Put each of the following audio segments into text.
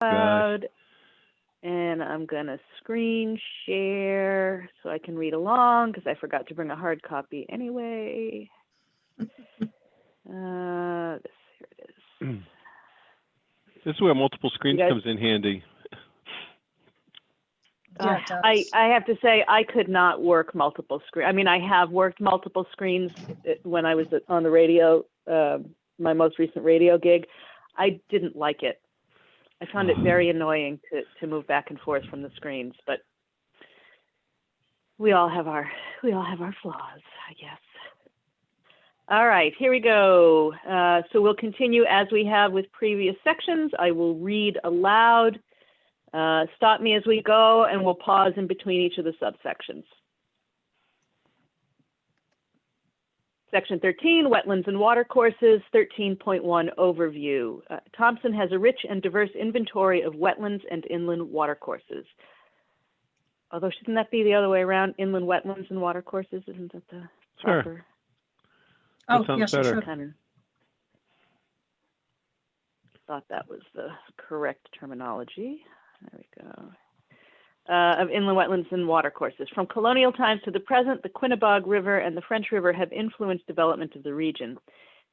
cloud. And I'm going to screen share so I can read along because I forgot to bring a hard copy anyway. Here it is. This is where multiple screens comes in handy. Yeah, I have to say I could not work multiple screens. I mean, I have worked multiple screens when I was on the radio, my most recent radio gig. I didn't like it. I found it very annoying to move back and forth from the screens, but we all have our flaws, I guess. All right, here we go. So we'll continue as we have with previous sections. I will read aloud. Stop me as we go, and we'll pause in between each of the subsections. Section 13, Wetlands and Watercourses, 13.1 Overview. Thompson has a rich and diverse inventory of wetlands and inland watercourses. Although shouldn't that be the other way around? Inland wetlands and watercourses? Isn't that the proper? Oh, yes, it should. Kind of thought that was the correct terminology. There we go. Of inland wetlands and watercourses. From colonial times to the present, the Quinnebog River and the French River have influenced development of the region.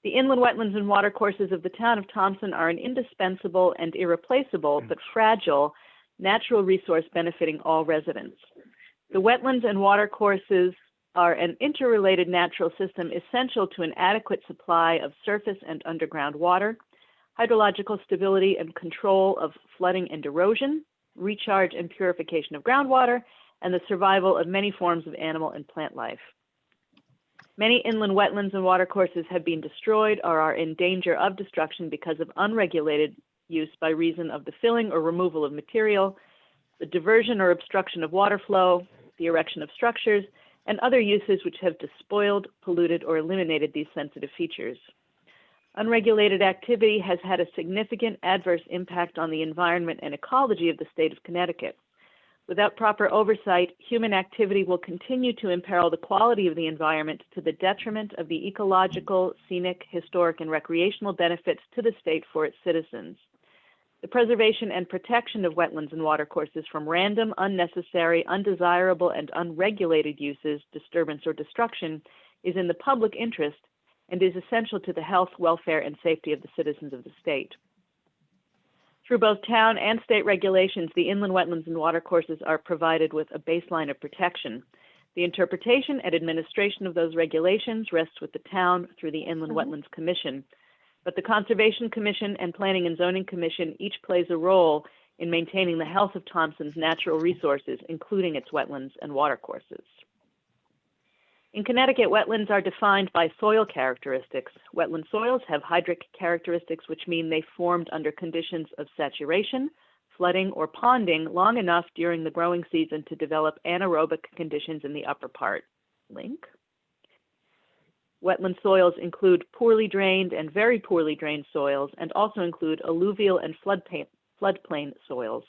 The inland wetlands and watercourses of the town of Thompson are an indispensable and irreplaceable but fragile natural resource benefiting all residents. The wetlands and watercourses are an interrelated natural system essential to an adequate supply of surface and underground water, hydrological stability and control of flooding and erosion, recharge and purification of groundwater, and the survival of many forms of animal and plant life. Many inland wetlands and watercourses have been destroyed or are in danger of destruction because of unregulated use by reason of the filling or removal of material, the diversion or obstruction of water flow, the erection of structures, and other uses which have despoiled, polluted, or eliminated these sensitive features. Unregulated activity has had a significant adverse impact on the environment and ecology of the state of Connecticut. Without proper oversight, human activity will continue to imperil the quality of the environment to the detriment of the ecological, scenic, historic, and recreational benefits to the state for its citizens. The preservation and protection of wetlands and watercourses from random, unnecessary, undesirable, and unregulated uses, disturbance, or destruction is in the public interest and is essential to the health, welfare, and safety of the citizens of the state. Through both town and state regulations, the inland wetlands and watercourses are provided with a baseline of protection. The interpretation and administration of those regulations rests with the town through the Inland Wetlands Commission, but the Conservation Commission and Planning and Zoning Commission each plays a role in maintaining the health of Thompson's natural resources, including its wetlands and watercourses. In Connecticut, wetlands are defined by soil characteristics. Wetland soils have hydric characteristics, which mean they formed under conditions of saturation, flooding, or ponding long enough during the growing season to develop anaerobic conditions in the upper part. Link. Wetland soils include poorly drained and very poorly drained soils, and also include alluvial and floodplain soils.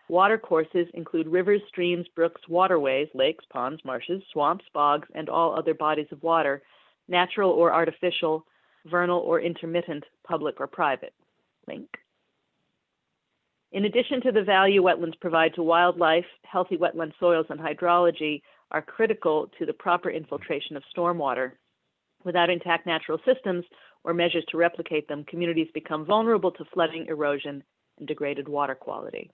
Watercourses include rivers, streams, brooks, waterways, lakes, ponds, marshes, swamps, bogs, and all other bodies of water, natural or artificial, vernal or intermittent, public or private. Link. In addition to the value wetlands provide to wildlife, healthy wetland soils and hydrology are critical to the proper infiltration of stormwater. Without intact natural systems or measures to replicate them, communities become vulnerable to flooding, erosion, and degraded water quality.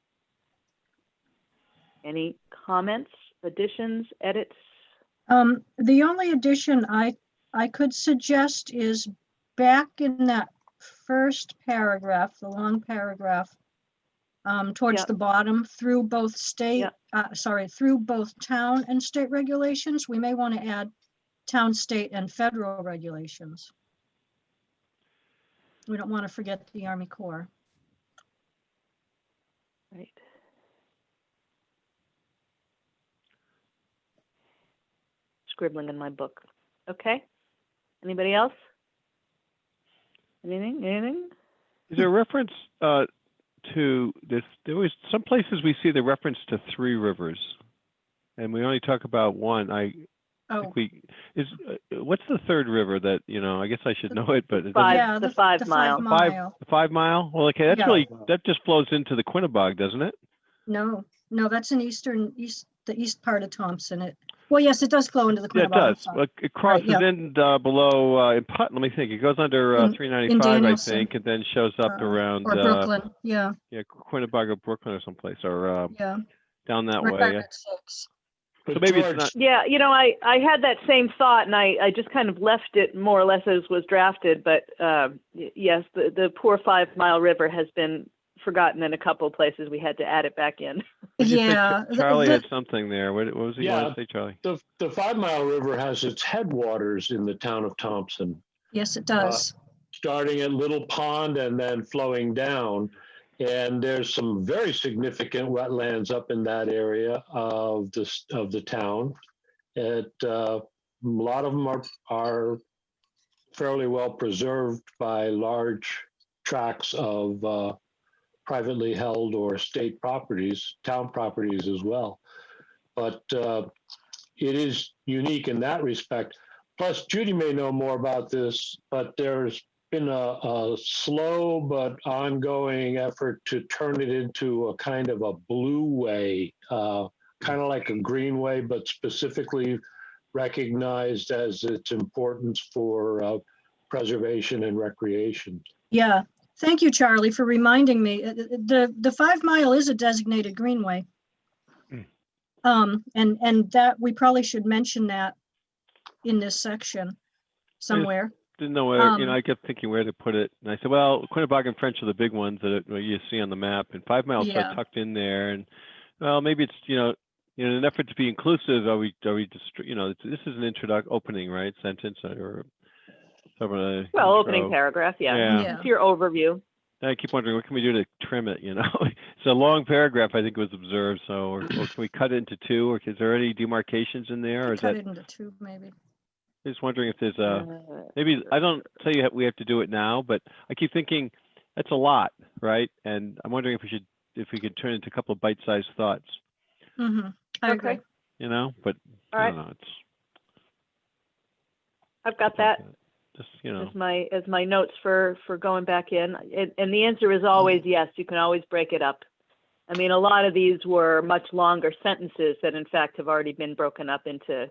Any comments, additions, edits? The only addition I could suggest is back in that first paragraph, the long paragraph, towards the bottom, through both through both town and state regulations, we may want to add town, state, and federal regulations. We don't want to forget the Army Corps. Right. Scribbling in my book. Okay. Anybody else? Anything? Is there a reference to this? There was some places we see the reference to 3 rivers, and we only talk about one. Oh, what's the third river that, I guess I should know it, but it Five, doesn't. yeah, the the 5 5 mile. mile. The 5 mile? Well, okay, that's Yeah. really, that just flows into the Quinnebog, doesn't it? No, that's in the east part of Thompson. Well, yes, it does flow into the Yeah, it Quinnebog. does. It crosses yeah. in below, let me think, it goes under In 395, I Danielson, think, and then shows up around, or Brooklyn. Yeah, Quinnebog or Brooklyn or someplace, or yeah. down that Right way. by Route 6. So maybe it's not. Yeah, I had that same thought, and I just kind of left it more or less as was drafted. But yes, the poor 5 mile river has been forgotten in a couple of places. We had to add it back in. Yeah, Charlie had something there. What was it you want to say, Charlie? The 5 mile river has its headwaters in the town of Thompson. Yes, it does. Starting at Little Pond and then flowing down. And there's some very significant wetlands up in that area of the town. A lot of them are fairly well preserved by large tracts of privately held or state properties, town properties as well. But it is unique in that respect. Plus, Judy may know more about this, but there's been a slow but ongoing effort to turn it into a kind of a blue way, kind of like a greenway, but specifically recognized as its importance for preservation and recreation. Yeah, thank you, Charlie, for reminding me. The 5 mile is a designated greenway. And that we probably should mention that in this section somewhere. Didn't know where, I kept thinking where to put it. And I said, well, Quinnebog and French are the big ones that you see on the map, and 5 miles are tucked in there. And well, maybe it's, in an effort to be inclusive, are we just, this is an opening, right? Sentence or opening paragraph, yeah. It's your overview. I keep wondering, what can we do to trim it, It's a long paragraph, I think was observed, so, or can we cut it into 2, or is there any demarcations in there? Or cut it into 2, maybe. I'm just wondering if there's maybe, I don't tell you we have to do it now, but I keep thinking that's a lot, right? And I'm wondering if we could turn it into a couple of bite-sized thoughts. Mm-hmm. I agree. But I don't know, I've got that. Just, as my notes for going back in, and the answer is always yes. You can always break it up. I mean, a lot of these were much longer sentences that, in fact, have already been broken up into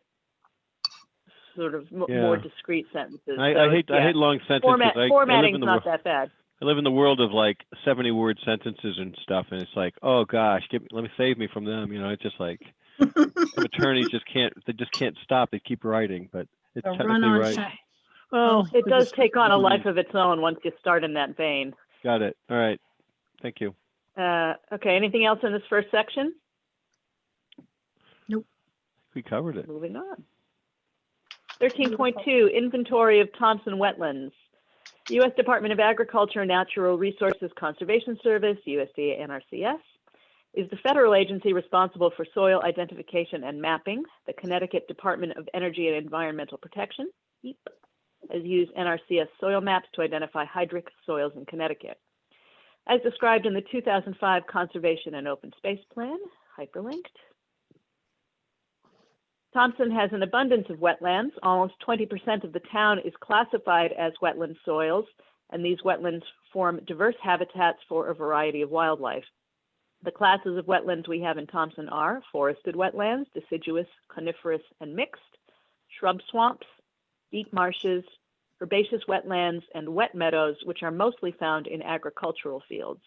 sort of more discrete sentences. I hate long sentences. Formatting's not that bad. I live in the world of like 70-word sentences and stuff, and it's like, oh gosh, let me save me from them. It's just like attorneys they just can't stop. They keep writing, but it's technically right. Well, it does take on a life of its own once you start in that vein. Got it. All right. Thank you. Okay. Anything else in this first section? Nope. We covered it. Moving on. 13.2, Inventory of Thompson Wetlands. U.S. Department of Agriculture and Natural Resources Conservation Service, USDA NRCS, is the federal agency responsible for soil identification and mapping. The Connecticut Department of Energy and Environmental Protection, EEP, has used NRCS soil maps to identify hydric soils in Connecticut. As described in the 2005 Conservation and Open Space Plan, hyperlinked, Thompson has an abundance of wetlands. Almost 20% of the town is classified as wetland soils, and these wetlands form diverse habitats for a variety of wildlife. The classes of wetlands we have in Thompson are forested wetlands, deciduous, coniferous, and mixed, shrub swamps, deep marshes, herbaceous wetlands, and wet meadows, which are mostly found in agricultural fields.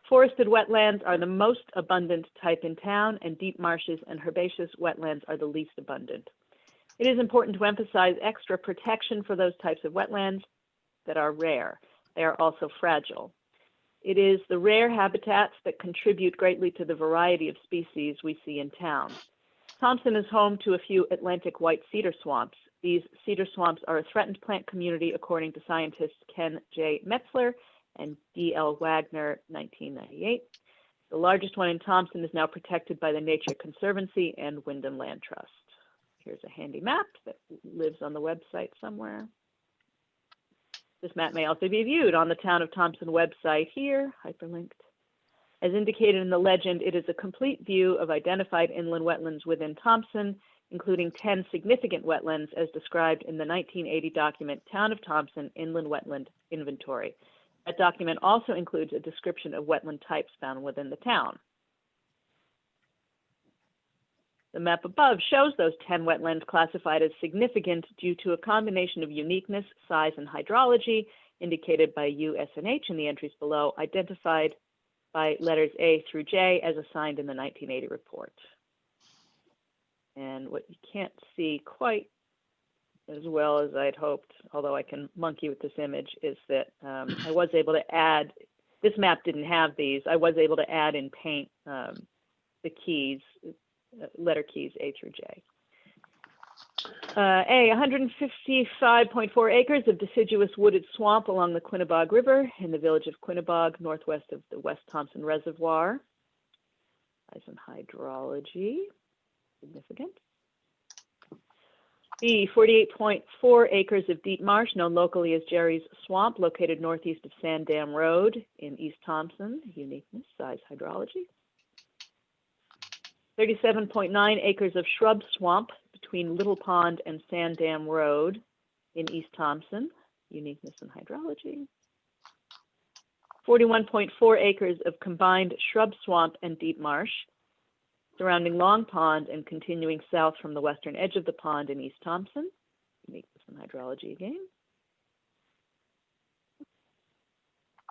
Forested wetlands are the most abundant type in town, and deep marshes and herbaceous wetlands are the least abundant. It is important to emphasize extra protection for those types of wetlands that are rare. They are also fragile. It is the rare habitats that contribute greatly to the variety of species we see in town. Thompson is home to a few Atlantic white cedar swamps. These cedar swamps are a threatened plant community according to scientists Ken J. Metzler and D.L. Wagner, 1998. The largest one in Thompson is now protected by the Nature Conservancy and Wyndham Land Trust. Here's a handy map that lives on the website somewhere. This map may also be viewed on the Town of Thompson website here, hyperlinked. As indicated in the legend, it is a complete view of identified inland wetlands within Thompson, including 10 significant wetlands as described in the 1980 document Town of Thompson Inland Wetland Inventory. That document also includes a description of wetland types found within the town. The map above shows those 10 wetlands classified as significant due to a combination of uniqueness, size, and hydrology, indicated by U, S, and H in the entries below, identified by letters A through J as assigned in the 1980 report. And what you can't see quite as well as I'd hoped, although I can monkey with this image, is that I was able to add, this map didn't have these, I was able to add in paint the keys, letter keys A through J. A, 155.4 acres of deciduous wooded swamp along the Quinnebog River in the village of Quinnebog, northwest of the West Thompson Reservoir. Size and hydrology, significant. B, 48.4 acres of deep marsh, known locally as Jerry's Swamp, located northeast of Sand Dam Road in East Thompson, uniqueness, size, hydrology. 37.9 acres of shrub swamp between Little Pond and Sand Dam Road in East Thompson, uniqueness and hydrology. 41.4 acres of combined shrub swamp and deep marsh surrounding Long Pond and continuing south from the western edge of the pond in East Thompson, uniqueness and hydrology again.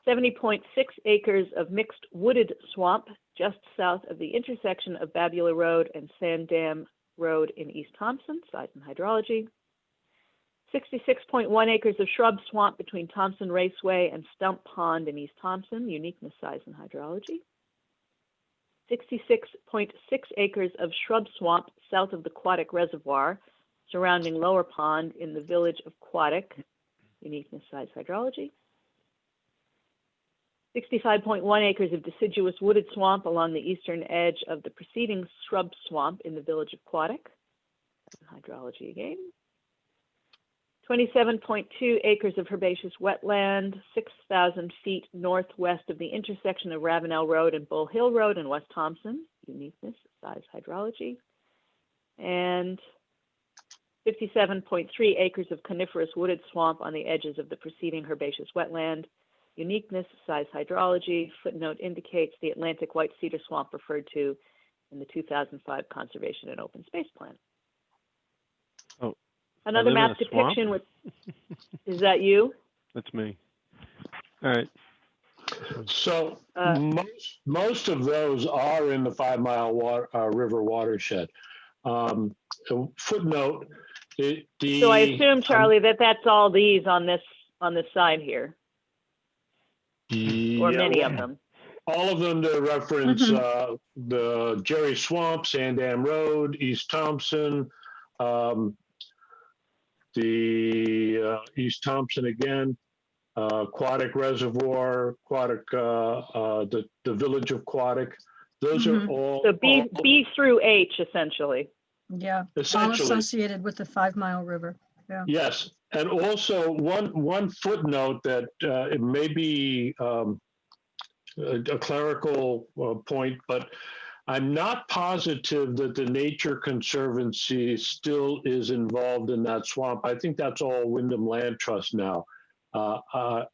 70.6 acres of mixed wooded swamp just south of the intersection of Babula Road and Sand Dam Road in East Thompson, size and hydrology. 66.1 acres of shrub swamp between Thompson Raceway and Stump Pond in East Thompson, uniqueness, size, and hydrology. 66.6 acres of shrub swamp south of the Quadic Reservoir surrounding Lower Pond in the village of Quadic, uniqueness, size, hydrology. 65.1 acres of deciduous wooded swamp along the eastern edge of the preceding shrub swamp in the village of Quadic, hydrology again. 27.2 acres of herbaceous wetland, 6,000 feet northwest of the intersection of Ravenel Road and Bull Hill Road in West Thompson, uniqueness, size, hydrology. And 57.3 acres of coniferous wooded swamp on the edges of the preceding herbaceous wetland, uniqueness, size, hydrology. Footnote indicates the Atlantic white cedar swamp referred to in the 2005 Conservation and Open Space Plan. Oh. Another map depiction with, is that you? That's me. All right. So most of those are in the 5 Mile River watershed. Footnote. So I assume, Charlie, that's all these on this side here, or many of them. All of them to reference the Jerry Swamp, Sand Dam Road, East Thompson, the East Thompson again, Quadic Reservoir, Quadic, the village of Quadic. Those are all. So B through H, essentially. Yeah, all associated with the 5 Mile River. Yeah. Yes, and also one footnote that it may be a clerical point, but I'm not positive that the Nature Conservancy still is involved in that swamp. I think that's all Wyndham Land Trust now. I'm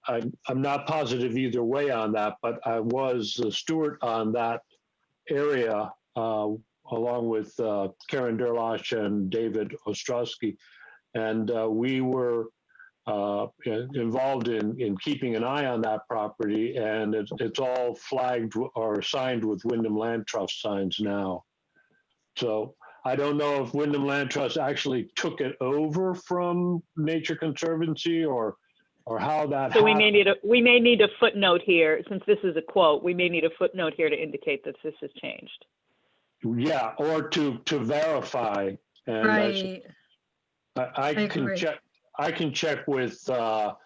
not positive either way on that, but I was the steward on that area along with Karen Derlosh and David Ostrowski. And we were involved in keeping an eye on that property, and it's all flagged or signed with Wyndham Land Trust signs now. So I don't know if Wyndham Land Trust actually took it over from Nature Conservancy or how that so happened. we may need a footnote here, since this is a quote, we may need a footnote here to indicate that this has changed. Yeah, or to verify. And Right. I can check. I can check with the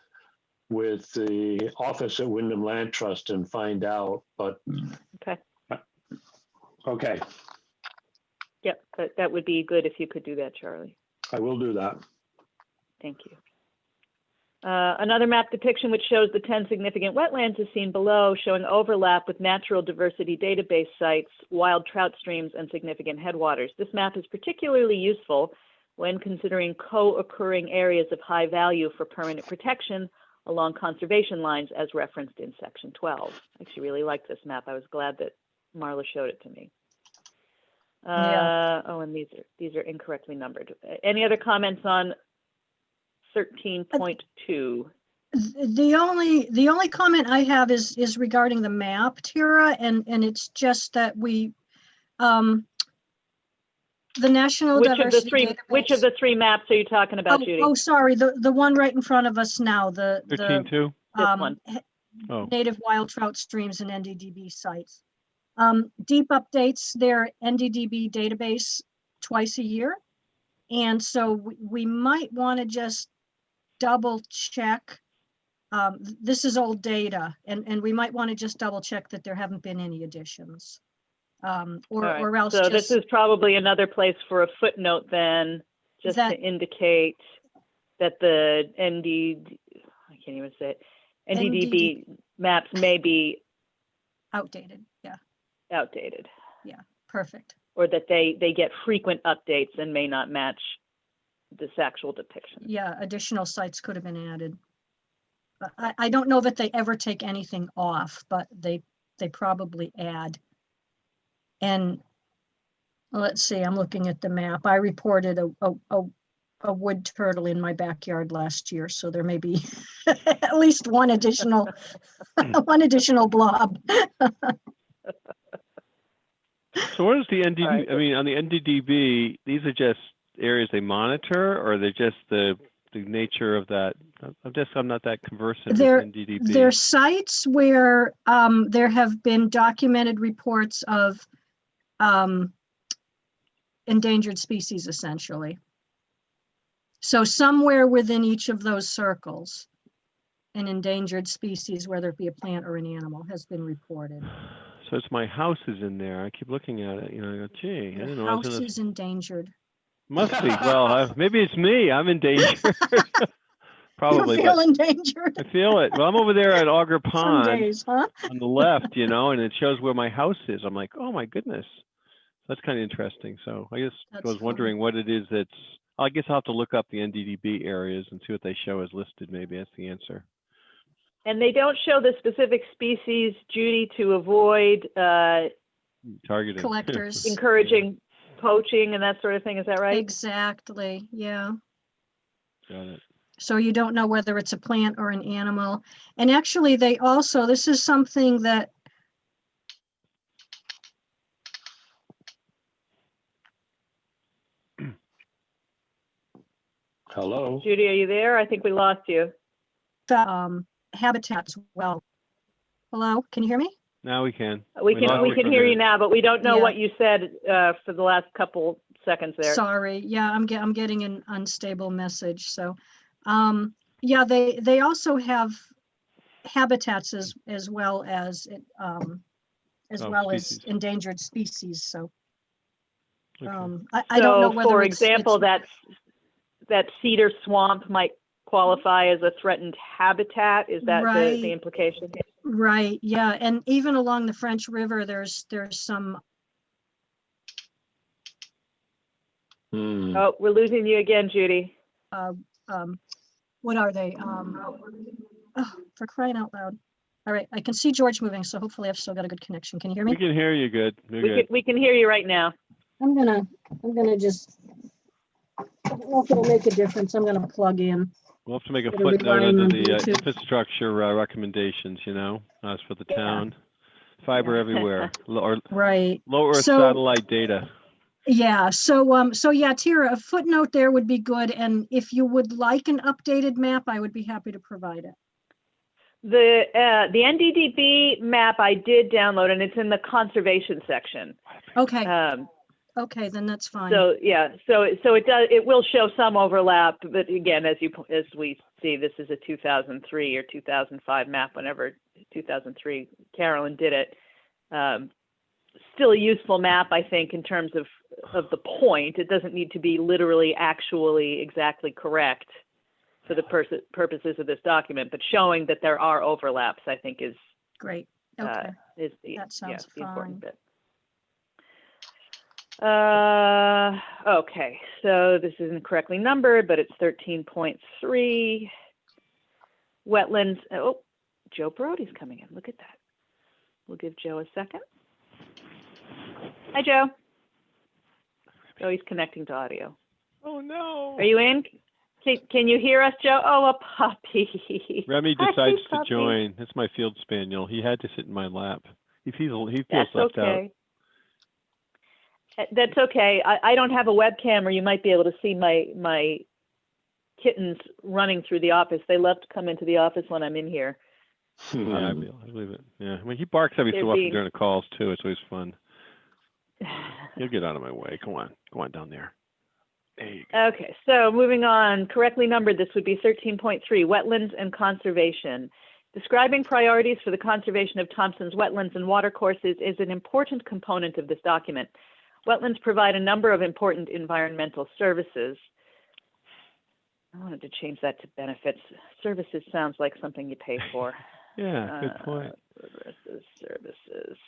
office at Wyndham Land Trust and find out. But okay. Okay. Yep, that would be good if you could do that, Charlie. I will do that. Thank you. Another map depiction which shows the 10 significant wetlands is seen below, showing overlap with natural diversity database sites, wild trout streams, and significant headwaters. This map is particularly useful when considering co-occurring areas of high value for permanent protection along conservation lines as referenced in section 12. I actually really like this map. I was glad that Marla showed it to me. Oh, and these are incorrectly numbered. Any other comments on 13.2? The only comment I have is regarding the map, Tara, and it's just that we the National Diversity Database. Which of the three maps are you talking about, Judy? Oh, sorry, the one right in front of us now, the 13.2. This one. Native wild trout streams and NDDB sites. Deep updates their NDDB database twice a year, and so we might want to just double check. This is old data, and we might want to just double check that there haven't been any additions. Or else. So this is probably another place for a footnote then, just to indicate that the I can't even say it, NDDB maps may be outdated. Yeah. Outdated. Yeah, perfect. Or that they get frequent updates and may not match this actual depiction. Yeah, additional sites could have been added. I don't know that they ever take anything off, but they probably add. And let's see, I'm looking at the map. I reported a wood turtle in my backyard last year, so there may be at least one additional blob. So what is the NDDB? Right. I mean, on the NDDB, these are just areas they monitor, or they're just the nature of that? I'm not that conversant with NDDB. They're sites where there have been documented reports of endangered species, essentially. So somewhere within each of those circles, an endangered species, whether it be a plant or an animal, has been reported. So it's my house is in there. I keep looking at it. You know, I go, gee, I didn't know. House is endangered. Must be. Well, maybe it's me. I'm endangered. Probably. You feel endangered. I feel it. Well, I'm over there at Auger Pond. Some days, huh? On the left, you know, and it shows where my house is. I'm like, oh my goodness. That's kind of interesting. So I was wondering what it is that's, I guess I'll have to look up the NDDB areas and see what they show as listed. Maybe that's the answer. And they don't show the specific species, Judy, to avoid targeting collectors, encouraging poaching and that sort of thing. Is that right? Exactly. Yeah. Got it. So you don't know whether it's a plant or an animal. And actually, they also, this is something that Hello. Judy, are you there? I think we lost you. Habitats. Well, hello, can you hear me? Now we can. We can hear you now, but we don't know what you said for the last couple seconds there. Sorry. Yeah, I'm getting an unstable message. So, yeah, they also have habitats as well as as endangered species. So, okay. I don't know whether for example, that cedar swamp might qualify as a threatened habitat. Is that the implication? Right. Yeah, and even along the French River, there's some. Oh, we're losing you again, Judy. What are they? Oh, for crying out loud! All right, I can see George moving, so hopefully I've still got a good connection. Can you hear me? We can hear you good. We can hear you right now. I'm gonna just. I don't know if it'll make a difference. I'm gonna plug in. We'll have to make a footnote under the infrastructure recommendations, you know, as for the town. Fiber everywhere, or low Earth satellite data. Yeah, so yeah, Tira, a footnote there would be good. And if you would like an updated map, I would be happy to provide it. The NDDB map I did download, and it's in the conservation section. Okay. Okay, then that's fine. So yeah, so it will show some overlap, but again, as we see, this is a 2003 or 2005 map. Whenever 2003 Carolyn did it, still a useful map, I think, in terms of the point. It doesn't need to be literally, actually, exactly correct, for the purposes of this document, but showing that there are overlaps, I think is Great. Okay. is the, That sounds the important fine. bit. Okay, so this isn't correctly numbered, but it's 13.3. Wetlands. Oh, Joe Brody's coming in. Look at that. We'll give Joe a second. Hi, Joe. Oh, he's connecting to audio. Oh no. Are you in? Can you hear us, Joe? Oh, a puppy. Remy Hi, decides to puppy. join. That's my field spaniel. He had to sit in my lap. He feels That's left okay. That's okay. I don't have a webcam, or you might be able to see my kittens running through the office. They love to come into the office when I'm in here. Yeah, I believe it. Yeah, I mean, he barks every so often during the calls too. It's always fun. He'll get out of my way. Go on down there. There you go. Okay, so moving on. Correctly numbered, this would be 13.3, Wetlands and Conservation. Describing priorities for the conservation of Thompson's wetlands and watercourses is an important component of this document. Wetlands provide a number of important environmental services. I wanted to change that to benefits. Services sounds like something you pay for. Yeah, good point. Services.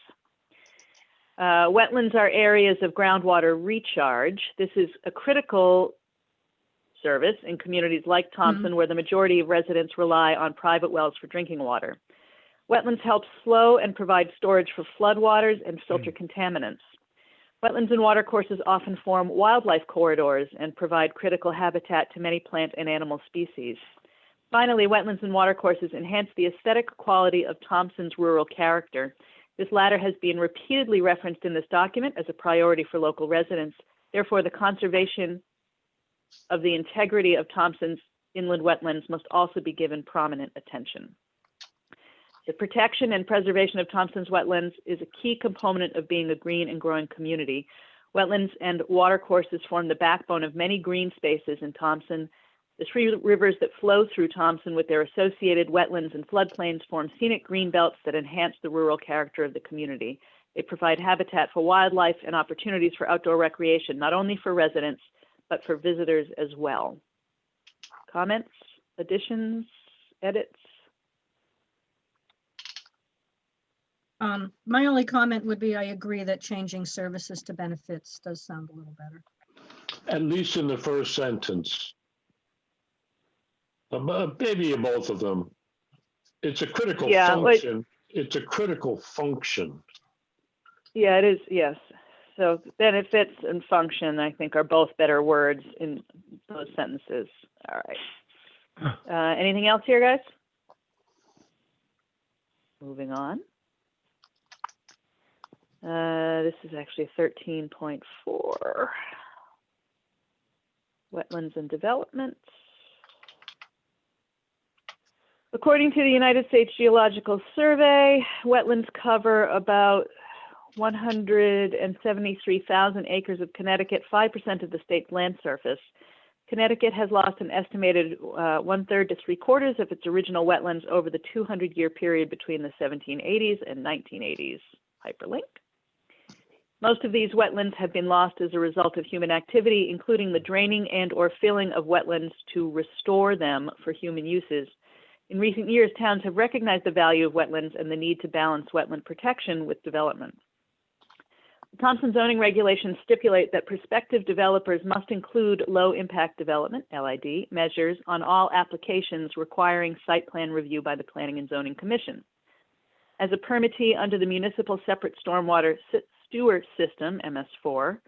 Wetlands are areas of groundwater recharge. This is a critical service in communities like Thompson, where the majority of residents rely on private wells for drinking water. Wetlands help slow and provide storage for floodwaters and filter contaminants. Wetlands and watercourses often form wildlife corridors and provide critical habitat to many plant and animal species. Finally, wetlands and watercourses enhance the aesthetic quality of Thompson's rural character. This latter has been repeatedly referenced in this document as a priority for local residents. Therefore, the conservation of the integrity of Thompson's inland wetlands must also be given prominent attention. The protection and preservation of Thompson's wetlands is a key component of being a green and growing community. Wetlands and watercourses form the backbone of many green spaces in Thompson. The three rivers that flow through Thompson with their associated wetlands and floodplains form scenic green belts that enhance the rural character of the community. They provide habitat for wildlife and opportunities for outdoor recreation, not only for residents, but for visitors as well. Comments, additions, edits? My only comment would be I agree that changing services to benefits does sound a little better. At least in the first sentence. Maybe in both of them. It's a critical function. It's a critical function. Yeah, it is, yes. So benefits and function, I think, are both better words in those sentences. All right. Anything else here, guys? Moving on. This is actually 13.4. Wetlands and development. According to the United States Geological Survey, wetlands cover about 173,000 acres of Connecticut, 5% of the state's land surface. Connecticut has lost an estimated 1/3 to 3/4 of its original wetlands over the 200-year period between the 1780s and 1980s. Hyperlink. Most of these wetlands have been lost as a result of human activity, including the draining and or filling of wetlands to restore them for human uses. In recent years, towns have recognized the value of wetlands and the need to balance wetland protection with development. The Thompson zoning regulations stipulate that prospective developers must include low-impact development, LID, measures on all applications requiring site plan review by the Planning and Zoning Commission. As a permittee under the Municipal Separate Stormwater Sewer System, MS4,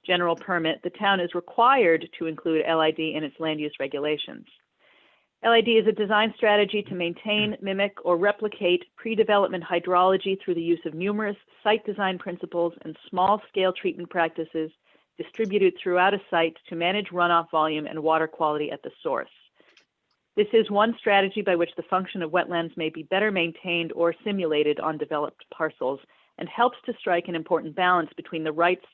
general permit, the town is required to include LID in its land use regulations. LID is a design strategy to maintain, mimic, or replicate pre-development hydrology through the use of numerous site design principles and small-scale treatment practices distributed throughout a site to manage runoff volume and water quality at the source. This is one strategy by which the function of wetlands may be better maintained or simulated on developed parcels and helps to strike an important balance between the rights,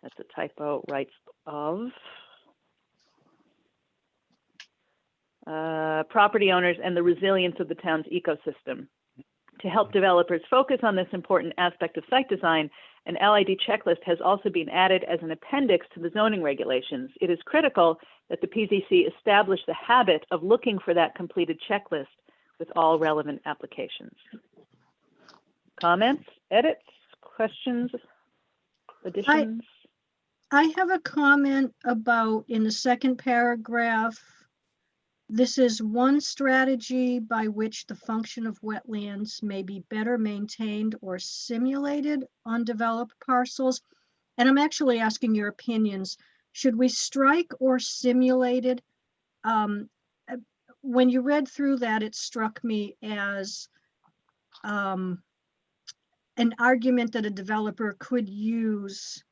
that's a typo, rights of property owners and the resilience of the town's ecosystem. To help developers focus on this important aspect of site design, an LID checklist has also been added as an appendix to the zoning regulations. It is critical that the PZC establish the habit of looking for that completed checklist with all relevant applications. Comments, edits, questions, additions? I have a comment about in the second paragraph. This is one strategy by which the function of wetlands may be better maintained or simulated on developed parcels. And I'm actually asking your opinions. Should we strike or simulated? When you read through that, it struck me as an argument that a developer could use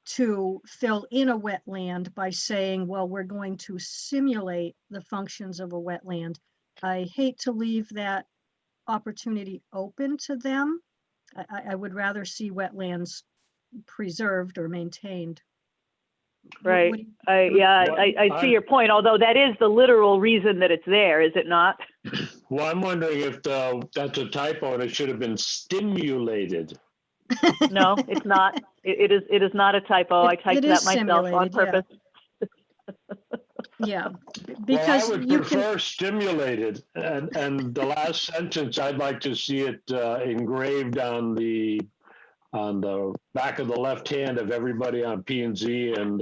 to fill in a wetland by saying, well, we're going to simulate the functions of a wetland. I hate to leave that opportunity open to them. I would rather see wetlands preserved or maintained. Right. I see your point, although that is the literal reason that it's there, is it not? Well, I'm wondering if that's a typo and it should have been stimulated. No, it's not. It is not a typo. I typed that myself on purpose. Yeah, because well, I would prefer stimulated, and the last sentence I'd like to see it engraved on the back of the left hand of everybody on P&Z and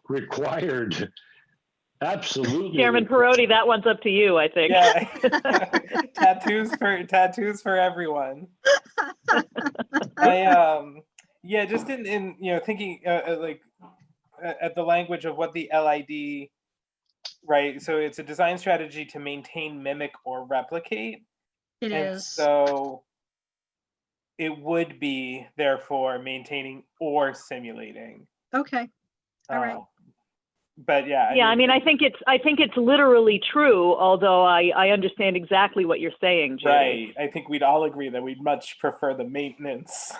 required. Absolutely. Chairman Perotti, that one's up to you, I think. Yeah. tattoos for everyone. Yeah, just in thinking like at the language of what the LID, right? So it's a design strategy to maintain, mimic, or replicate. It is. So it would be therefore maintaining or simulating. Okay. All right. But yeah. I mean, I think it's literally true, although I understand exactly what you're saying, Judy. Right. I think we'd all agree that we'd much prefer the maintenance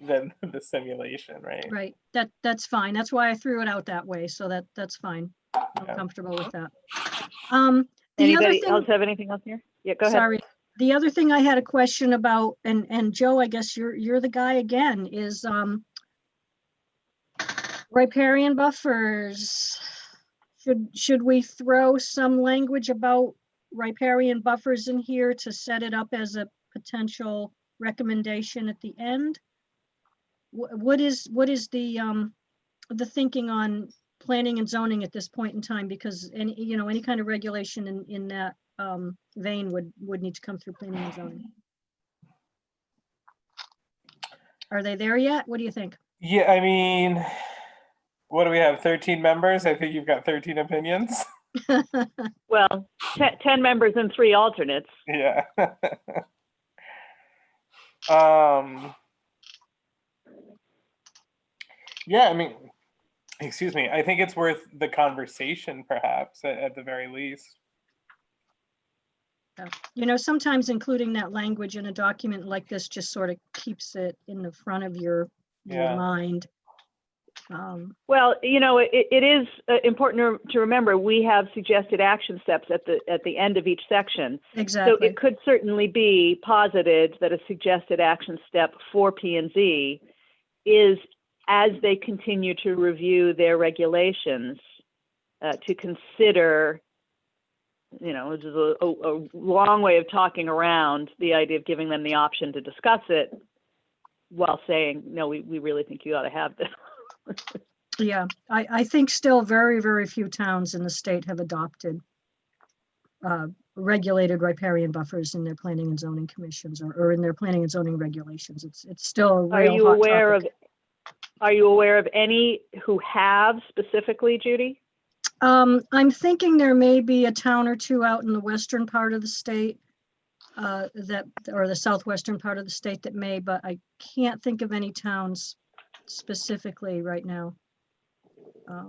than the simulation, right? Right. That's fine. That's why I threw it out that way. So that's fine. I'm comfortable with that. Anybody else have anything else here? Yeah, go ahead. Sorry. The other thing I had a question about, and Joe, I guess you're the guy again, is riparian buffers. Should we throw some language about riparian buffers in here to set it up as a potential recommendation at the end? What is the thinking on planning and zoning at this point in time? Because any kind of regulation in that vein would need to come through planning and zoning. Are they there yet? What do you think? Yeah, I mean, what do we have? 13 members? I think you've got 13 opinions. Well, 10 members and 3 alternates. Yeah. Yeah, I mean, excuse me. I think it's worth the conversation, perhaps, at the very least. Sometimes including that language in a document like this just sort of keeps it in the front of your mind. Well, it is important to remember we have suggested action steps at the end of each section. Exactly. So it could certainly be posited that a suggested action step for P&Z is, as they continue to review their regulations, to consider, which is a long way of talking around the idea of giving them the option to discuss it while saying, no, we really think you ought to have this. Yeah, I think still very, very few towns in the state have adopted regulated riparian buffers in their planning and zoning commissions or in their planning and zoning regulations. It's still a real hot topic. Are you aware of any who have specifically, Judy? I'm thinking there may be a town or two out in the western part of the state or the southwestern part of the state that may, but I can't think of any towns specifically right now. I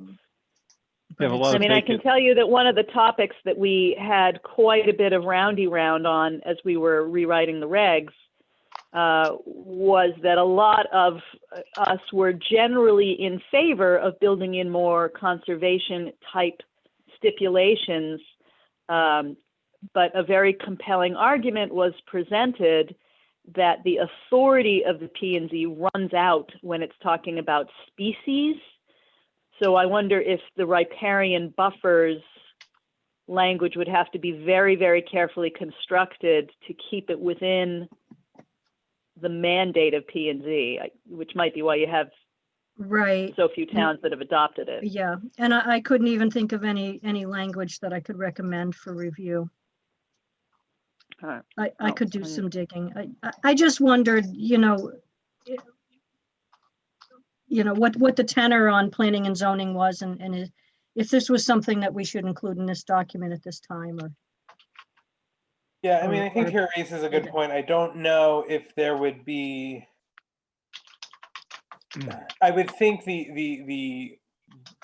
can tell you that one of the topics that we had quite a bit of roundy round on as we were rewriting the regs was that a lot of us were generally in favor of building in more conservation type stipulations but a very compelling argument was presented that the authority of the P&Z runs out when it's talking about species. So I wonder if the riparian buffers language would have to be very, very carefully constructed to keep it within the mandate of P&Z, which might be why you have so few towns that have adopted it. Yeah, and I couldn't even think of any language that I could recommend for review. I could do some digging. I just wondered, what the tenor on planning and zoning was, and if this was something that we should include in this document at this time, or. Yeah, I mean, I think here raises a good point. I don't know if there would be. I would think the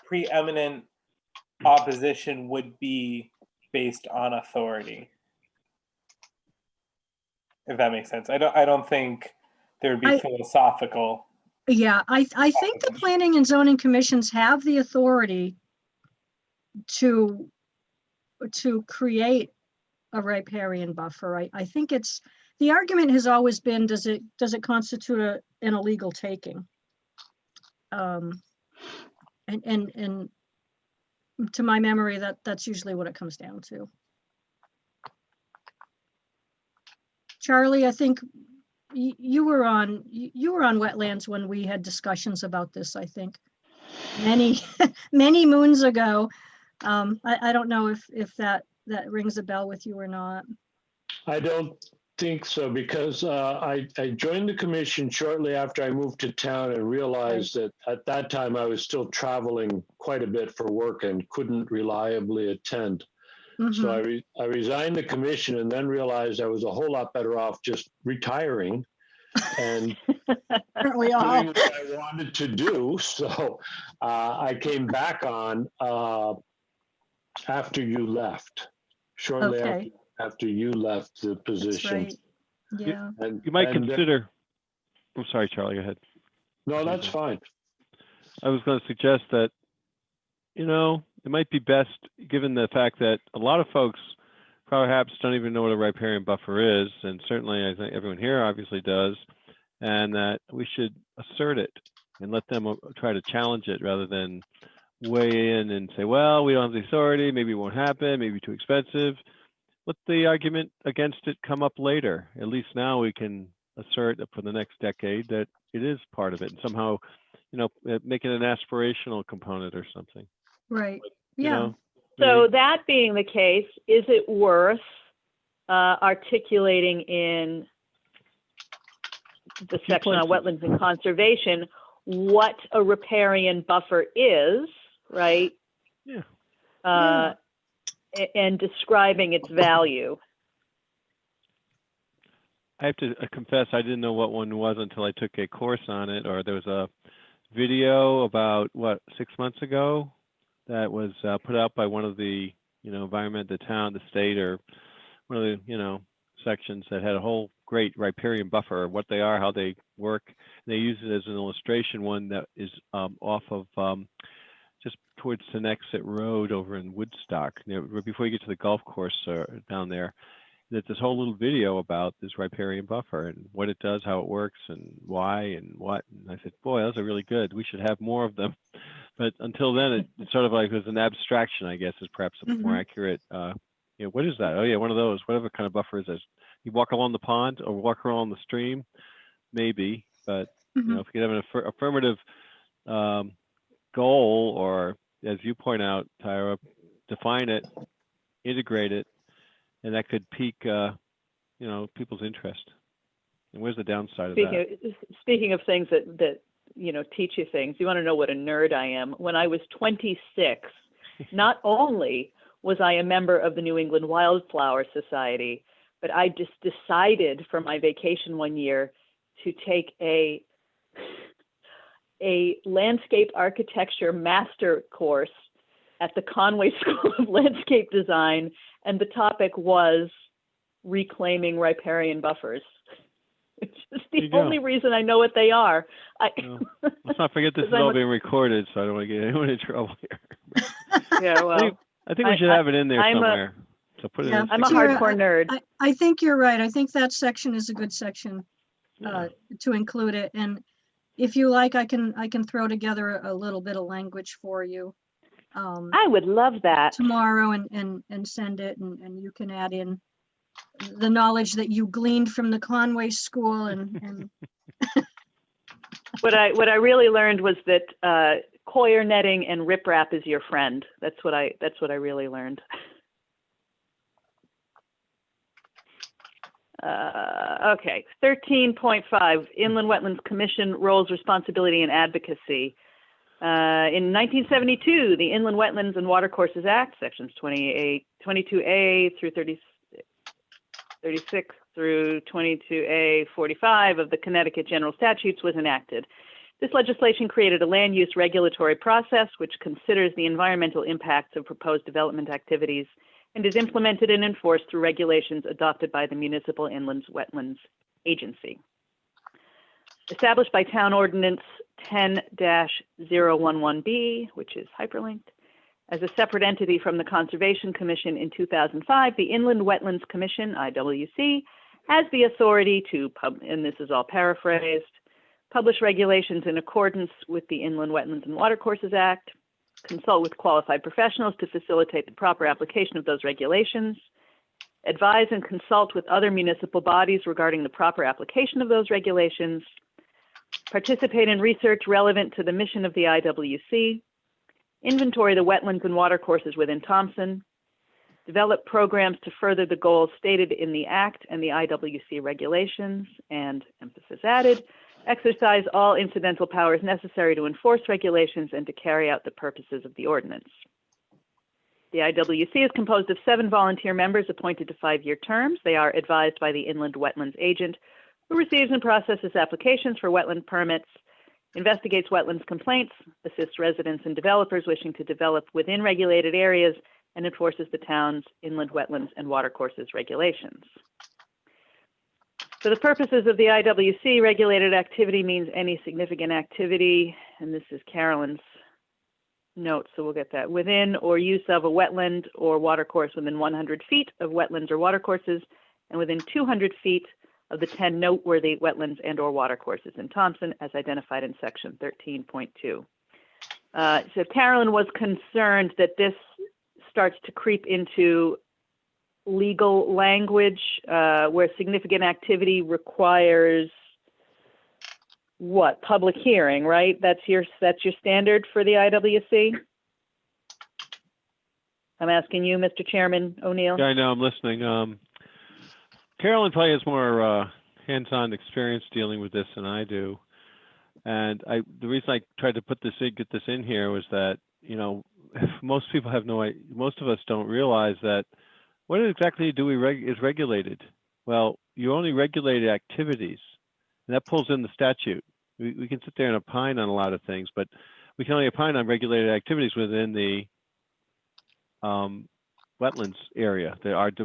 preeminent opposition would be based on authority, if that makes sense. I don't think there would be philosophical. Yeah, I think the planning and zoning commissions have the authority to create a riparian buffer. I think the argument has always been, does it constitute an illegal taking? And to my memory, that's usually what it comes down to. Charlie, I think you were on Wetlands when we had discussions about this, I think many moons ago. I don't know if that rings a bell with you or not. I don't think so, because I joined the commission shortly after I moved to town and realized that at that time I was still traveling quite a bit for work and couldn't reliably attend. So I resigned the commission and then realized I was a whole lot better off just retiring and doing what I wanted to do. So I came back on after you left, shortly after you left the position. That's right. Yeah. And you might consider. I'm sorry, Charlie. Go ahead. No, that's fine. I was going to suggest that, it might be best, given the fact that a lot of folks perhaps don't even know what a riparian buffer is, and certainly I think everyone here obviously does, and that we should assert it and let them try to challenge it rather than weigh in and say, well, we don't have the authority, maybe it won't happen, maybe too expensive. Let the argument against it come up later. At least now we can assert for the next decade that it is part of it, and somehow, make it an aspirational component or something. Right. Yeah. So that being the case, is it worth articulating in the section on wetlands and conservation what a riparian buffer is, right? Yeah. And describing its value? I have to confess, I didn't know what one was until I took a course on it, or there was a video about 6 months ago that was put out by one of the environment, the town, the state, or one of the sections that had a whole great riparian buffer, what they are, how they work. They use it as an illustration, one that is off of just towards Senexit Road over in Woodstock, before you get to the golf course down there. There's this whole little video about this riparian buffer and what it does, how it works, and why and what. And I said, boy, those are really good. We should have more of them. But until then, it's sort of like it was an abstraction, I guess, is perhaps a more accurate. What is that? Oh yeah, one of those. Whatever kind of buffer is this? You walk along the pond or walk along the stream, maybe. But if you could have an affirmative goal, or as you point out, Tyra, define it, integrate it, and that could pique, people's interest. And where's the downside of that? Speaking of things that teach you things, you want to know what a nerd I am? When I was 26, not only was I a member of the New England Wildflower Society, but I just decided for my vacation one year to take a landscape architecture master course at the Conway School of Landscape Design, and the topic was reclaiming riparian buffers. It's just the only reason I know what they are. Let's not forget this is all being recorded, so I don't want to get anyone in trouble here. Yeah, well, I think we should have it in there somewhere. So put it Yeah, in. I'm a Tara, hardcore nerd. I think you're right. I think that section is a good section Yeah. to include it. And if you like, I can throw together a little bit of language for you I would love that. tomorrow and send it, and you can add in the knowledge that you gleaned from the Conway School and What I really learned was that coir netting and riprap is your friend. That's what I really learned. Okay, 13.5, Inland Wetlands Commission Roles, Responsibility, and Advocacy. In 1972, the Inland Wetlands and Watercourses Act, sections 22A through 36 through 22A 45 of the Connecticut General Statutes was enacted. This legislation created a land use regulatory process which considers the environmental impacts of proposed development activities and is implemented and enforced through regulations adopted by the Municipal Inland Wetlands Agency. Established by Town Ordinance 10-011B, which is hyperlinked, as a separate entity from the Conservation Commission in 2005, the Inland Wetlands Commission, IWC, has the authority to, and this is all paraphrased, publish regulations in accordance with the Inland Wetlands and Watercourses Act, consult with qualified professionals to facilitate the proper application of those regulations, advise and consult with other municipal bodies regarding the proper application of those regulations, participate in research relevant to the mission of the IWC, inventory the wetlands and watercourses within Thompson, develop programs to further the goals stated in the Act and the IWC regulations, and, emphasis added, exercise all incidental powers necessary to enforce regulations and to carry out the purposes of the ordinance. The IWC is composed of 7 volunteer members appointed to 5-year terms. They are advised by the Inland Wetlands Agent, who receives and processes applications for wetland permits, investigates wetlands complaints, assists residents and developers wishing to develop within regulated areas, and enforces the town's inland wetlands and watercourses regulations. For the purposes of the IWC, regulated activity means any significant activity, and this is Carolyn's note, so we'll get that, within or use of a wetland or watercourse within 100 feet of wetlands or watercourses, and within 200 feet of the 10 noteworthy wetlands and or watercourses in Thompson, as identified in section 13.2. So Carolyn was concerned that this starts to creep into legal language where significant activity requires what? Public hearing, right? That's your standard for the IWC? I'm asking you, Mr. Chairman O'Neill. Yeah, I know, I'm listening. Carolyn probably has more hands-on experience dealing with this than I do. And the reason I tried to get this in here was that, you know, most people have no idea, most of us don't realize that what exactly is regulated? Well, you only regulate activities, and that pulls in the statute. We can sit there and opine on a lot of things, but we can only opine on regulated activities within the wetlands area,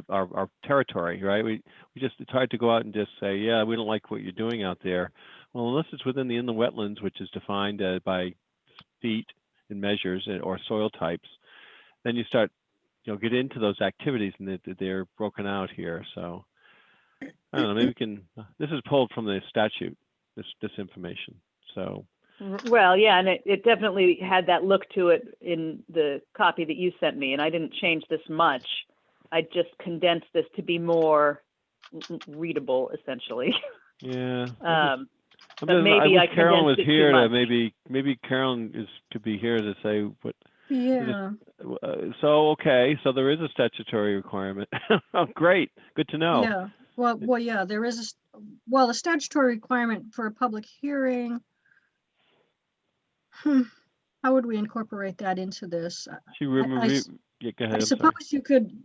our territory, right? It's hard to go out and just say, yeah, we don't like what you're doing out there. Well, unless it's within the inland wetlands, which is defined by feet and measures or soil types, then you start, get into those activities, and they're broken out here. So I don't know, maybe we can, this is pulled from the statute, this information. So. Well, yeah, and it definitely had that look to it in the copy that you sent me, and I didn't change this much. I just condensed this to be more readable, essentially. Yeah. But maybe I Carolyn was condensed it here too to much. maybe Carolyn could be here to say what. yeah. So okay, so there is a statutory requirement. Oh, great, good to know. Yeah. Well, yeah, there is a statutory requirement for a public hearing. How would we incorporate that into this? Yeah, go ahead. I suppose you could.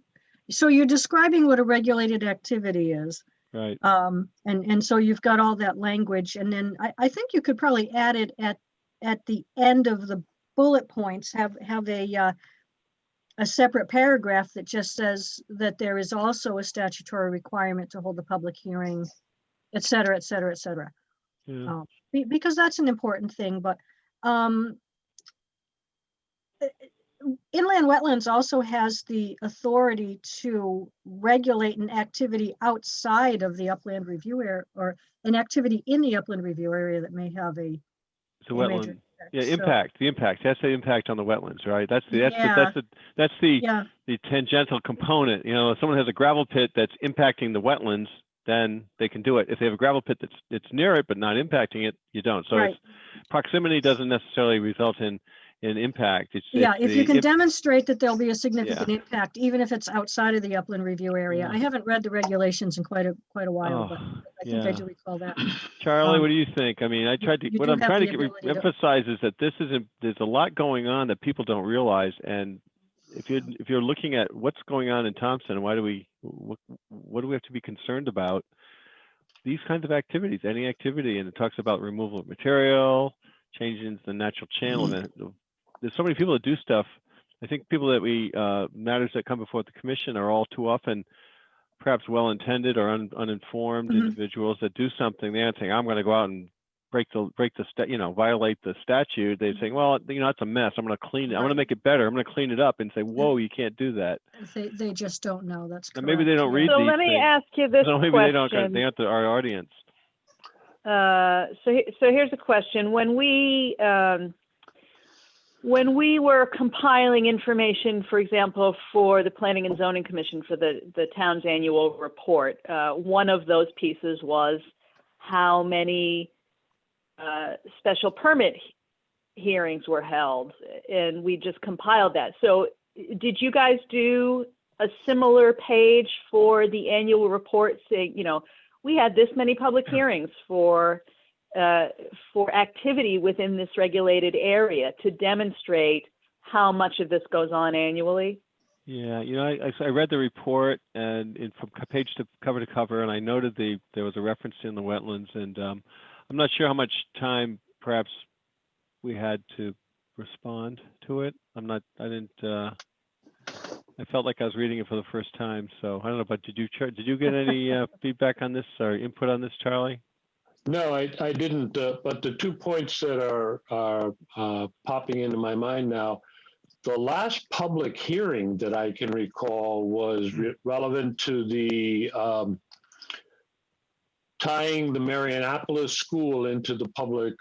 So you're describing what a regulated activity is, right? And so you've got all that language, and then I think you could probably add it at the end of the bullet points. Have a separate paragraph that just says that there is also a statutory requirement to hold a public hearing, et cetera, et cetera, et cetera. Yeah. Because that's an important thing, but inland wetlands also has the authority to regulate an activity outside of the upland review area, or an activity in the upland review area that may have a major wetland. impact. Yeah, So, impact. The impact. That's the impact on the wetlands, right? That's the yeah, the tangential component. You know, if someone has a gravel pit that's impacting the wetlands, then they can do it. If they have a gravel pit that's near it but not impacting it, you don't. So right. it's, proximity doesn't necessarily result in impact. Yeah, if you can the demonstrate that there'll be a significant impact, even if it's outside of the upland review area. Yeah. I haven't read the regulations in quite a while, but I think I do recall that. Charlie, what do you think? I mean, I tried to. you What do I'm have trying the to ability to- emphasize is that this isn't. There's a lot going on that people don't realize, and if you're looking at what's going on in Thompson, what do we have to be concerned about? These kinds of activities, any activity, and it talks about removal of material, changing the natural channel. There's so many people that do stuff. I think people that matters that come before the commission are all too often perhaps well-intended or uninformed individuals that do something. They aren't saying, I'm going to go out and violate the statute. They're saying, well, it's a mess. I'm going to clean it. I'm going to make it better. I'm going to clean it up, and say, whoa, you can't do that. They just don't know. That's correct. And maybe they don't read So these let me things. ask you this So maybe question. they aren't our audience. So here's a question. When we were compiling information, for example, for the Planning and Zoning Commission for the town's annual report, one of those pieces was how many special permit hearings were held, and we just compiled that. So did you guys do a similar page for the annual report saying, we had this many public hearings for activity within this regulated area to demonstrate how much of this goes on annually? Yeah, I read the report and from page to cover, and I noted there was a reference in the wetlands, and I'm not sure how much time perhaps we had to respond to it. I felt like I was reading it for the first time, so I don't know. But did you get any feedback on this or input on this, Charlie? No, I didn't. But the 2 points that are popping into my mind now, the last public hearing that I can recall was relevant to the tying the Marianopolis school into the public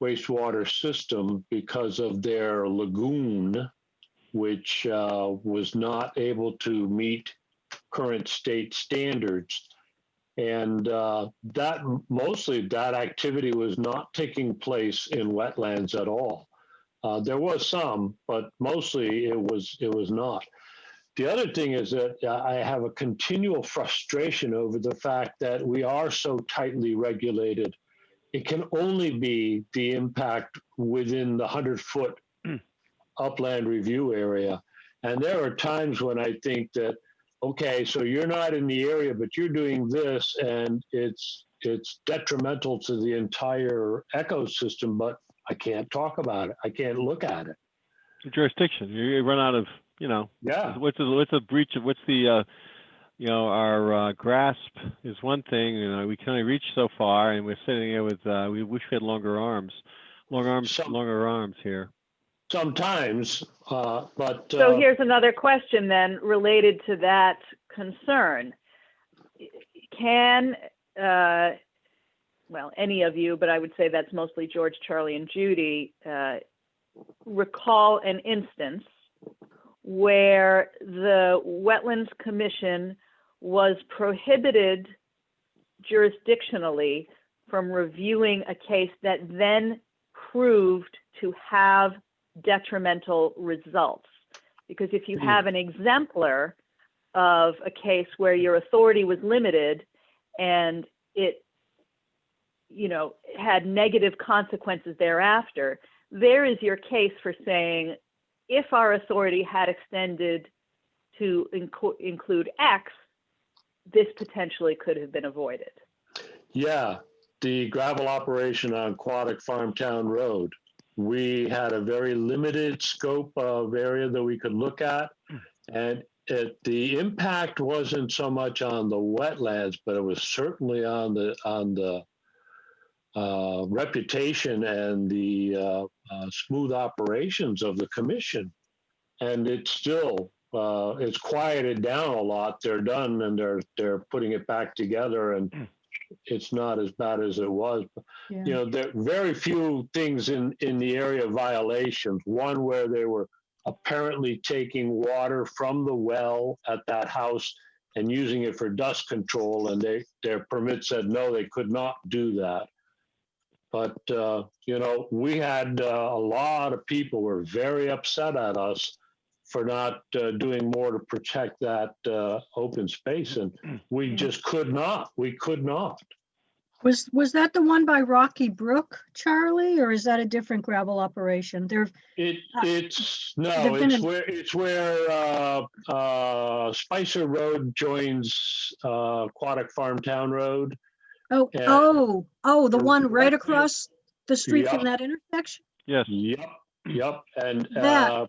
wastewater system because of their lagoon, which was not able to meet current state standards. And that activity was not taking place in wetlands at all. There was some, but mostly it was not. The other thing is that I have a continual frustration over the fact that we are so tightly regulated. It can only be the impact within the 100-foot upland review area. And there are times when I think that, okay, so you're not in the area, but you're doing this, and it's detrimental to the entire ecosystem, but I can't talk about it. I can't look at it. Jurisdiction. You run out of, Yeah. What's a breach of, what's the, our grasp is one thing. We can only reach so far, and we're sitting here with, we wish we had longer arms here. Sometimes, but. So here's another question then related to that concern. Can, any of you, but I would say that's mostly George, Charlie, and Judy, recall an instance where the Wetlands Commission was prohibited jurisdictionally from reviewing a case that then proved to have detrimental results? Because if you have an exemplar of a case where your authority was limited and it had negative consequences thereafter, there is your case for saying, if our authority had extended to include X, this potentially could have been avoided. Yeah, the gravel operation on Aquatic Farmtown Road. We had a very limited scope of area that we could look at, and the impact wasn't so much on the wetlands, but it was certainly on the reputation and the smooth operations of the commission. and it's still it's quieted down a lot. They're done, and they're putting it back together, and it's not as bad as it was. Yeah. You know, there are very few things in the area of violations. One where they were apparently taking water from the well at that house and using it for dust control, and their permit said no, they could not do that. But you know, we had a lot of people were very upset at us for not doing more to protect that open space, and we just could not. We could not. Was that the one by Rocky Brook, Charlie, or is that a different gravel operation? It's there've where Spicer Road joins Aquatic Farm Town Road. Oh, And the one right across the street from Yep. that intersection? Yes. Yep. And That.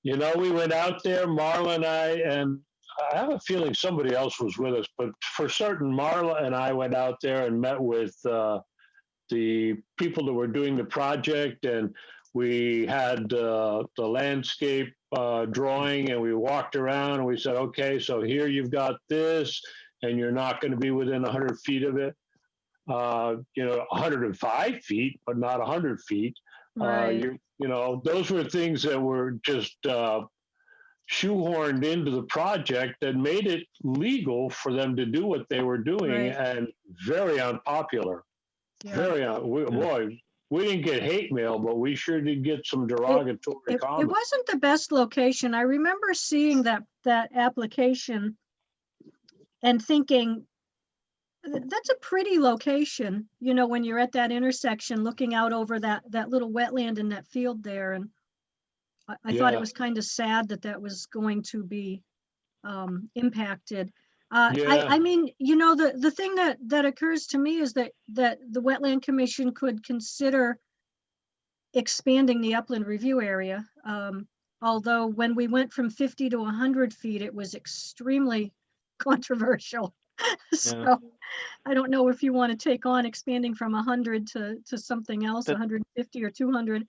you know, we went out there, Marla and I have a feeling somebody else was with us, but for certain, Marla and I went out there and met with the people that were doing the project, and we had the landscape drawing, and we walked around and we said, okay, so here you've got this, and you're not going to be within 100 feet of it. You know, 105 feet, but not 100 feet. Right. You know, those were things that were just shoehorned into the project that made it legal for them to do what they were doing, Right. and very unpopular. Yeah. Boy, we didn't get hate mail, but we sure did get some derogatory It comments. wasn't the best location. I remember seeing that application and thinking, that's a pretty location, you know, when you're at that intersection looking out over that little wetland in that field there. And I thought it was kind of sad that was going to be impacted. I mean, you know, the thing that occurs to me is that the Wetland Commission could consider expanding the upland review area. Although when we went from 50 to 100 feet, it was extremely controversial. So I don't know if you want to take on expanding from 100 to something else, 150 or 200.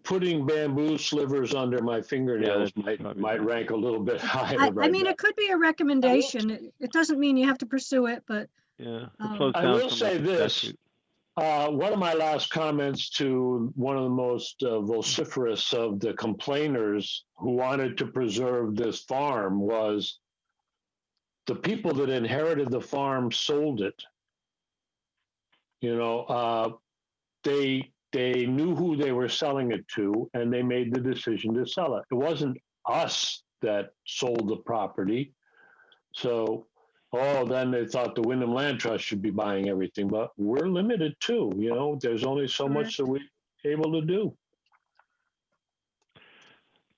Putting bamboo slivers under my fingernails might rank a little bit higher. I mean, it could be a recommendation. It doesn't mean you have to pursue it, but I will say this. One of my last comments to one of the most vociferous of the complainers who wanted to preserve this farm was the people that inherited the farm sold it. You know, they knew who they were selling it to, and they made the decision to sell it. It wasn't us that sold the property. So, then they thought the Wyndham Land Trust should be buying everything, but we're limited too. You know, there's only so much that we're able to do.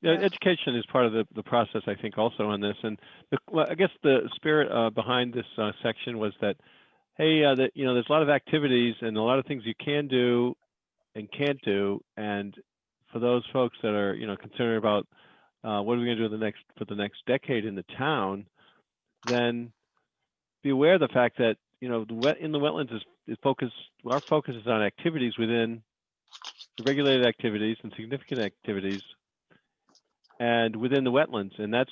Yeah, education is part of the process, I think, also on this. And I guess the spirit behind this section was that, hey, that you know, there's a lot of activities and a lot of things you can do and can't do. And for those folks that are, you know, concerned about what are we going to do for the next decade in the town, then be aware of the fact that, you know, in the wetlands our focus is on activities within the regulated activities and significant activities, and within the wetlands, and that's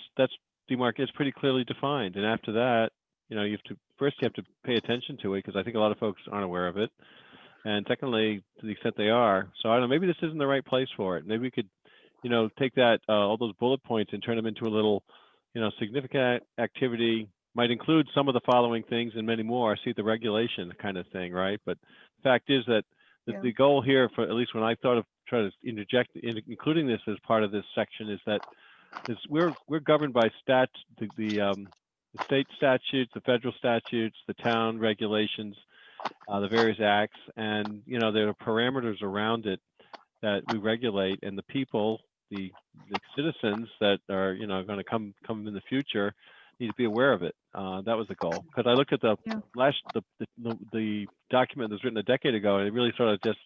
demarcated, pretty clearly defined. And after that, you know, you have to pay attention to it, because I think a lot of folks aren't aware of it. And secondly, to the extent they are, so I don't know, maybe this isn't the right place for it. Maybe we could, you know, take that all those bullet points and turn them into a little, you know, significant activity might include some of the following things and many more. I see the regulation kind of thing, right? But the fact is that the goal here, for at least when I thought of trying to interject, including this as part of this section, is that we're governed by the state statutes, the federal statutes, the town regulations, the various acts, and you know, there are parameters around it that we regulate, and the people, the citizens that are, you know, going to come in the future need to be aware of it. That was the goal. Because I looked at the document that was written a decade ago, and it really sort of just,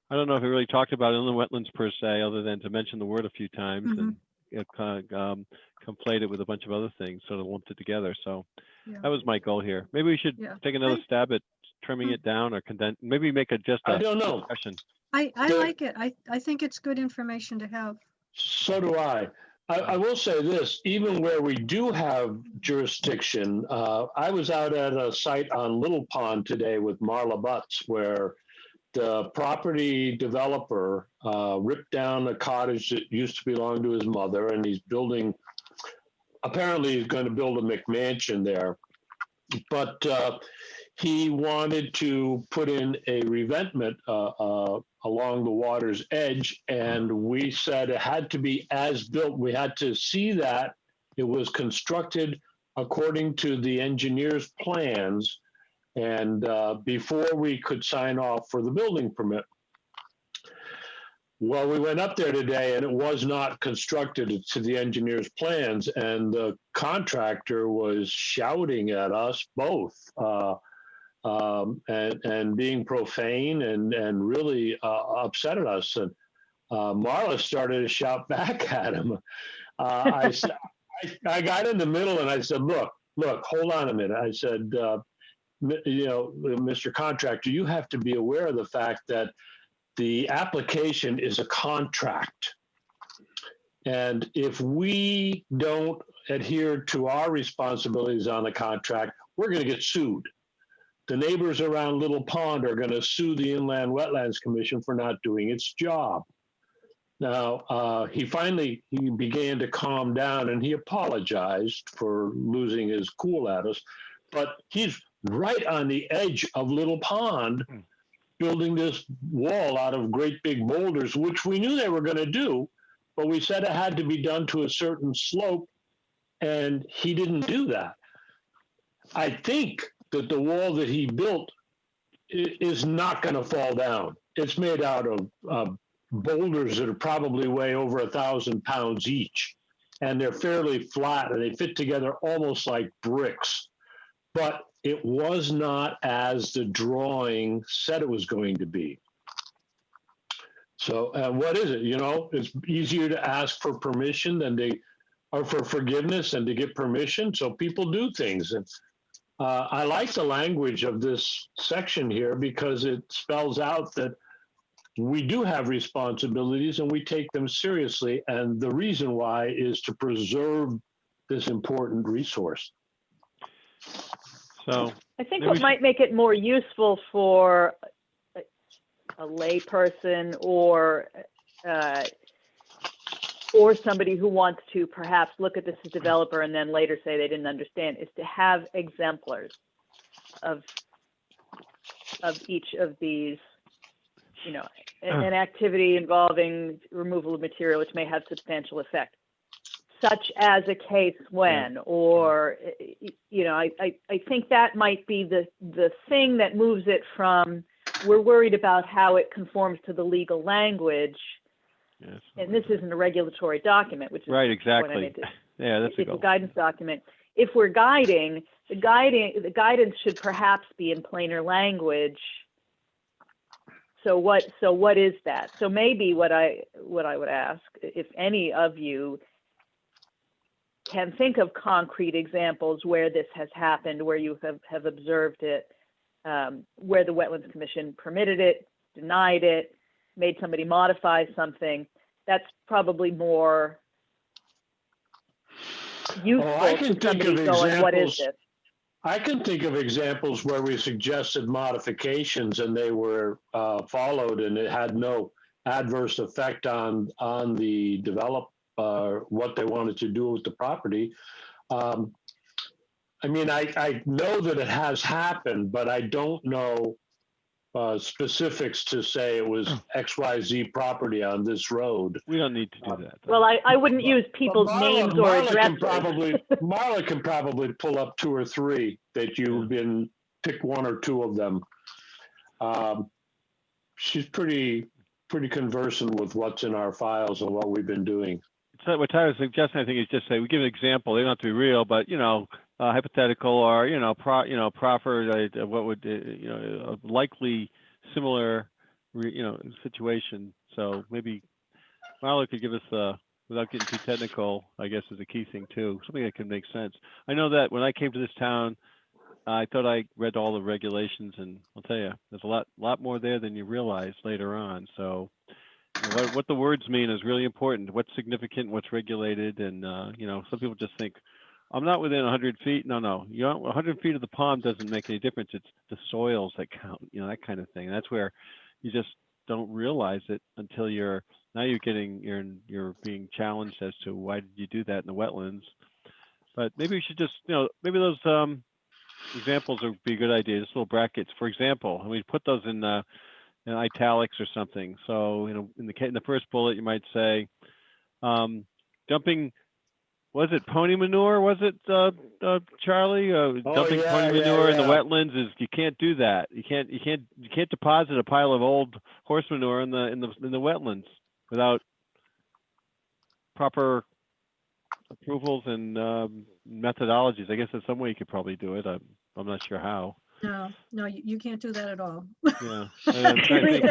I don't know if it really talked about inland wetlands per se, other than to mention the word a few times, and it kind of conflate it with a bunch of other things, sort of lumped it together. So that was my goal here. Maybe we should take another stab at trimming it down, or condense. Maybe make it just a discussion. I like it. I think it's good information to have. So do I. I will say this, even where we do have jurisdiction, I was out at a site on Little Pond today with Marla Butts, where the property developer ripped down a cottage that used to belong to his mother, and he's building, apparently he's going to build a McMansion there. But he wanted to put in a revetment along the water's edge, and we said it had to be as built. We had to see that it was constructed according to the engineer's plans, and before we could sign off for the building permit. Well, we went up there today, and it was not constructed to the engineer's plans, and the contractor was shouting at us both. And being profane and really upset at us. And Marla started to shout back at him. I got in the middle and I said, look, hold on a minute. I said, Mr. Contractor, you have to be aware of the fact that the application is a contract. And if we don't adhere to our responsibilities on the contract, we're going to get sued. The neighbors around Little Pond are going to sue the Inland Wetlands Commission for not doing its job. Now, he began to calm down, and he apologized for losing his cool at us, but he's right on the edge of Little Pond building this wall out of great big boulders, which we knew they were going to do, but we said it had to be done to a certain slope, and he didn't do that. I think that the wall that he built is not going to fall down. It's made out of boulders that are probably weigh over 1,000 pounds each, and they're fairly flat, and they fit together almost like bricks. But it was not as the drawing said it was going to be. So what is it? It's easier to ask for permission or for forgiveness than to get permission. So people do things. And I like the language of this section here because it spells out that we do have responsibilities and we take them seriously. And the reason why is to preserve this important resource. So I think what might make it more useful for a lay person or somebody who wants to perhaps look at this as a developer and then later say they didn't understand is to have exemplars of each of these, an activity involving removal of material which may have substantial effect, such as a case when, or, I think that might be the thing that moves it from, we're worried about how it conforms to the legal language. Yes. And this isn't a regulatory document, which is right, exactly. Yeah, that's a guidance document. If we're guiding, the guidance should perhaps be in plainer language. So what is that? So maybe what I would ask, if any of you can think of concrete examples where this has happened, where you have observed it, where the Wetlands Commission permitted it, denied it, made somebody modify something, that's probably more useful to somebody going, what is this? I can think of examples where we suggested modifications and they were followed and it had no adverse effect on the what they wanted to do with the property. I know that it has happened, but I don't know specifics to say it was XYZ property on this road. We don't need to do that. Well, I wouldn't use people's names or addresses. Marla can probably pull up 2 or 3 that you've been, pick 1 or 2 of them. She's pretty conversant with what's in our files and what we've been doing. So what I was suggesting, I think, is just say we give an example. They don't have to be real, but hypothetical or proffer. What would a likely similar situation. So maybe Marla could give us without getting too technical, I guess is a key thing too. Something that can make sense. I know that when I came to this town, I thought I read all the regulations, and I'll tell you, there's a lot more there than you realize later on. So what the words mean is really important. What's significant, what's regulated, and some people just think, I'm not within 100 feet. No, 100 feet of the pond doesn't make any difference. It's the soils that count, that kind of thing. And that's where you just don't realize it until you're being challenged as to why did you do that in the wetlands. But maybe we should just, maybe those examples would be a good idea. Just little brackets, for example, and we put those in italics or something. So, in the first bullet, you might say, dumping. Was it pony manure? Was it Charlie? Dumping pony manure in the wetlands is you can't do that. You can't deposit a pile of old horse manure in the wetlands without proper approvals and methodologies. I guess there's some way you could probably do it. I'm not sure how. No, you can't do that at all. Yeah, I'm trying to think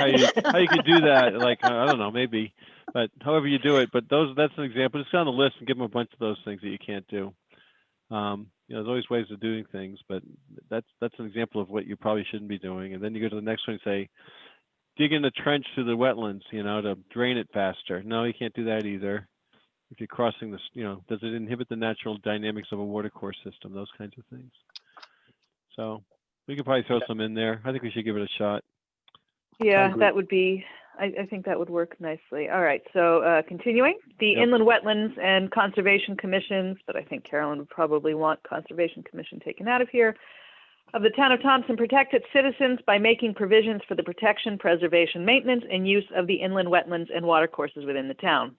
how you could do that. Like I don't know, maybe, but however you do it. But that's an example. Just go on the list and give them a bunch of those things that you can't do. There's always ways of doing things, but that's an example of what you probably shouldn't be doing. And then you go to the next one and say, dig in a trench through the wetlands, to drain it faster. No, you can't do that either. If you're crossing this, does it inhibit the natural dynamics of a watercourse system? Those kinds of things. So we could probably throw some in there. I think we should give it a shot. Yeah, that would be, I think that would work nicely. All right, so continuing, the Inland Wetlands and Conservation Commissions, but I think Carolyn would probably want Conservation Commission taken out of here, of the town of Thompson protect its citizens by making provisions for the protection, preservation, maintenance, and use of the inland wetlands and watercourses within the town.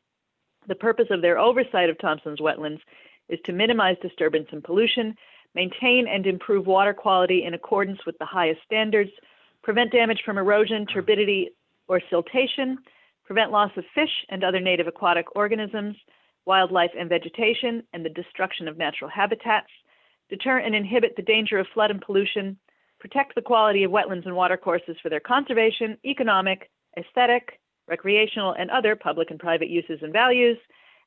The purpose of their oversight of Thompson's wetlands is to minimize disturbance and pollution, maintain and improve water quality in accordance with the highest standards, prevent damage from erosion, turbidity, or siltation, prevent loss of fish and other native aquatic organisms, wildlife and vegetation, and the destruction of natural habitats, deter and inhibit the danger of flood and pollution, protect the quality of wetlands and watercourses for their conservation, economic, aesthetic, recreational, and other public and private uses and values,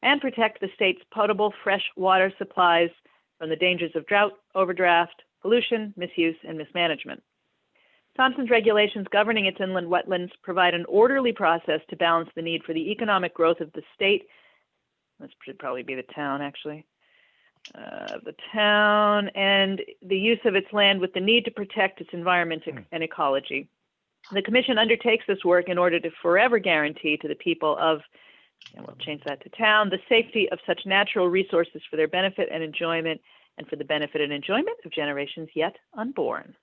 and protect the state's potable fresh water supplies from the dangers of drought, overdraft, pollution, misuse, and mismanagement. Thompson's regulations governing its inland wetlands provide an orderly process to balance the need for the economic growth of the state. This should probably be the town, actually. The town and the use of its land with the need to protect its environment and ecology. The Commission undertakes this work in order to forever guarantee to the people of, and we'll change that to town, the safety of such natural resources for their benefit and enjoyment, and for the benefit and enjoyment of generations yet unborn.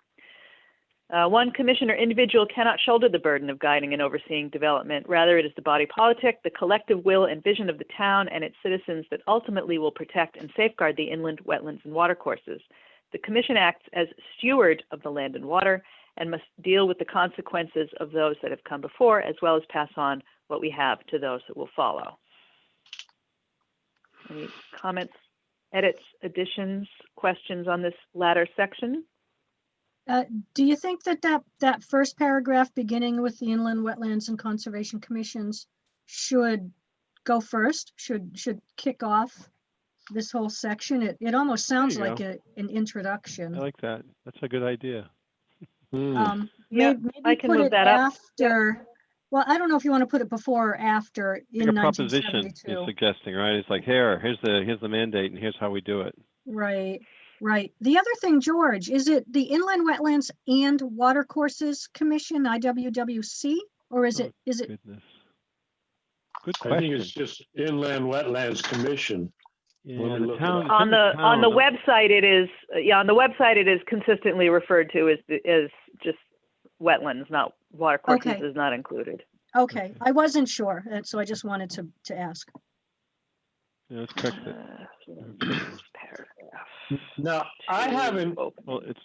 One commission or individual cannot shoulder the burden of guiding and overseeing development. Rather, it is the body politic, the collective will and vision of the town and its citizens that ultimately will protect and safeguard the inland wetlands and watercourses. The Commission acts as steward of the land and water and must deal with the consequences of those that have come before, as well as pass on what we have to those that will follow. Any comments, edits, additions, questions on this latter section? Do you think that first paragraph beginning with the Inland Wetlands and Conservation Commissions should go first? Should kick off this whole section? It almost sounds like an introduction. I like that. That's a good idea. Maybe I can put move it that up. after. Well, I don't know if you want to put it before or after in a proposition 1972. is suggesting, right? It's like here's the mandate, and here's how we do it. Right. The other thing, George, is it the Inland Wetlands and Watercourses Commission, IWWC, or is it? Goodness. Good question. I think it's just Inland Wetlands Commission. Yeah, the town, on the website it is on the website it is consistently referred to as just wetlands, not watercourses. Okay. Is not included. Okay, I wasn't sure, and so I just wanted to ask. Yeah, let's correct it. Now, I haven't. Well, it's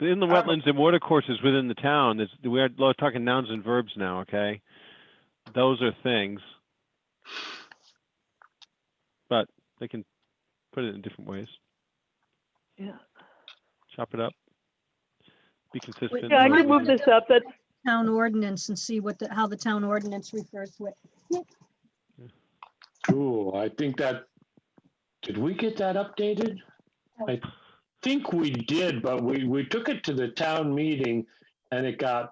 in the wetlands and watercourses within the town. We're talking nouns and verbs now, okay? Those are things, but they can put it in different ways. Yeah. Chop it up. Be consistent. Yeah, I can move this up. That's town ordinance and see how the town ordinance refers to it. Cool. I think that. Did we get that updated? think we did, but we took it to the town meeting, and there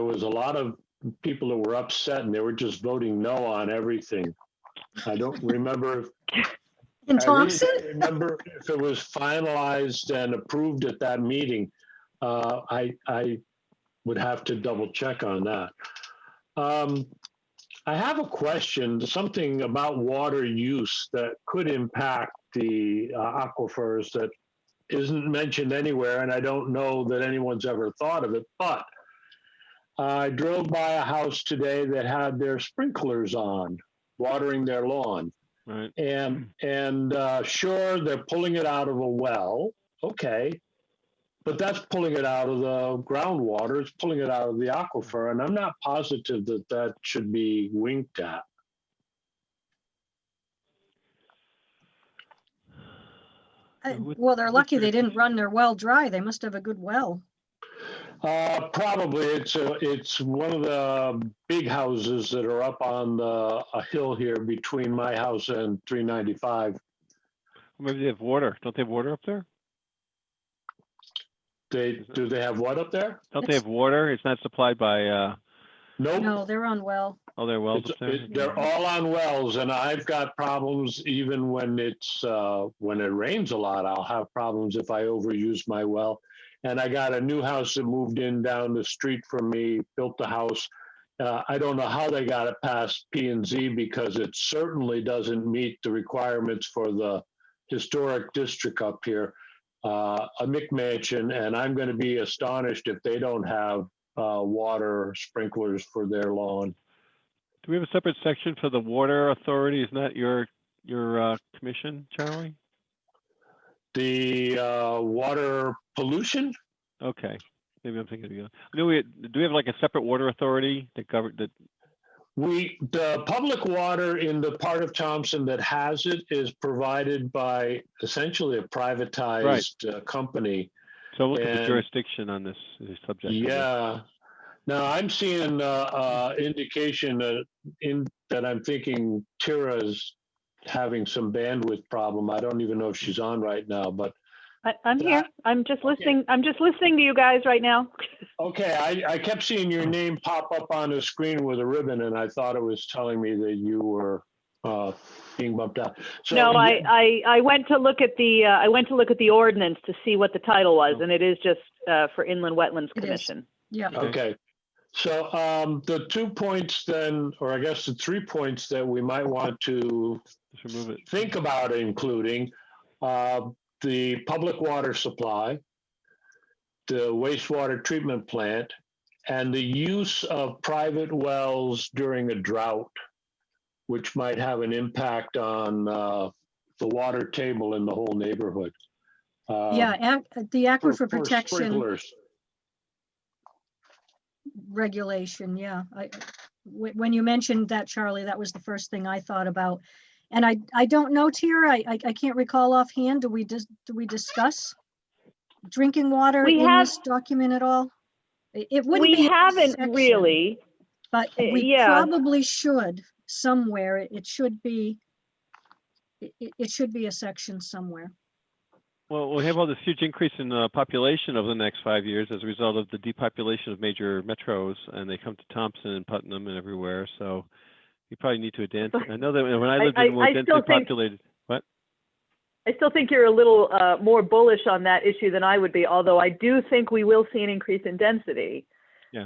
was a lot of people that were upset, and they were just voting no on everything. I don't remember. In I really Thompson? don't remember if it was finalized and approved at that meeting. I would have to double check on that. I have a question, something about water use that could impact the aquifers that isn't mentioned anywhere, and I don't know that anyone's ever thought of it, but I drove by a house today that had their sprinklers on, watering their lawn. Right. And sure, they're pulling it out of a well, okay, but that's pulling it out of the groundwater, it's pulling it out of the aquifer, and I'm not positive that that should be winked at. Well, they're lucky they didn't run their well dry. They must have a good well. Probably it's one of the big houses that are up on a hill here between my house and 395. Maybe they have water. Don't they have water up there? Do they have what up there? Don't they have water? It's not supplied by. Nope. No, they're on well. Oh, they're wells up there. They're all on wells, and I've got problems even when when it rains a lot. I'll have problems if I overuse my well. And I got a new house that moved in down the street from me, built the house. I don't know how they got it past P&Z because it certainly doesn't meet the requirements for the historic district up here, a McMansion, and I'm going to be astonished if they don't have water sprinklers for their lawn. Do we have a separate section for the water authority? Isn't that your commission, Charlie? The water pollution? Okay, maybe I'm thinking of you. Do we have like a separate water authority that covered that? The public water in the part of Thompson that has it is provided by essentially a privatized company. So look at the jurisdiction on this subject. Yeah. Now I'm seeing indication that I'm thinking Tira's having some bandwidth problem. I don't even know if she's on right now, but I'm here. I'm just listening. Okay. I'm just listening to you guys right now. Okay, I kept seeing your name pop up on the screen with a ribbon, and I thought it was telling me that you were being bumped out. So no, I went to look at the ordinance to see what the title was, and it is just for Inland Wetlands Commission. Yeah. Okay. So the 2 points then, or I guess the 3 points that we might want to think about including the public water supply, the wastewater treatment plant, and the use of private wells during a drought, which might have an impact on the water table in the whole neighborhood. Yeah, the aquifer protection sprinklers. Regulation. Yeah, when you mentioned that, Charlie, that was the first thing I thought about. And I don't know, Tira, I can't recall offhand. Do we discuss drinking water this document at all? It wouldn't be. We haven't really, but we probably should somewhere. It should be. It should be a section somewhere. Well, we have all this huge increase in population over the next 5 years as a result of the depopulation of major metros, and they come to Thompson and Putnam and everywhere. So you probably need to advance. I know that when I lived in more densely populated. What? I still think you're a little more bullish on that issue than I would be, although I do think we will see an increase in density. Yeah.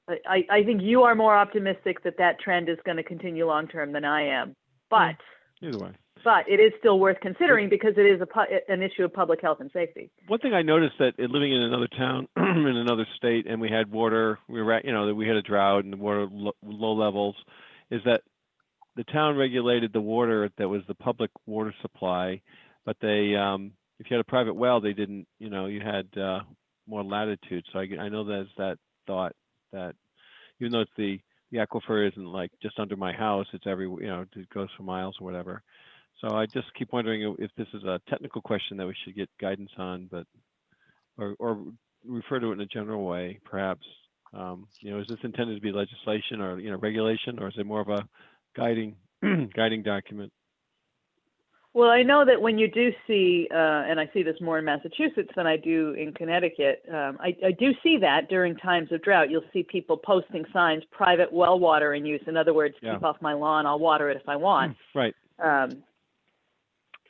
I think you are more optimistic that trend is going to continue long term than I am. But either way. But it is still worth considering because it is an issue of public health and safety. One thing I noticed that living in another town, in another state, and we had water, that we had a drought and the water low levels, is that the town regulated the water that was the public water supply, but they, if you had a private well, they didn't, you had more latitude. So I know there's that thought that even though it's the aquifer isn't like just under my house, it's it goes for miles or whatever. So I just keep wondering if this is a technical question that we should get guidance on, but or refer to it in a general way, perhaps. Is this intended to be legislation or regulation, or is it more of a guiding document? Well, I know that when you do see, and I see this more in Massachusetts than I do in Connecticut, I do see that during times of drought. You'll see people posting signs, private well water in use. In other words, keep off my lawn, I'll water it if I want. Right. And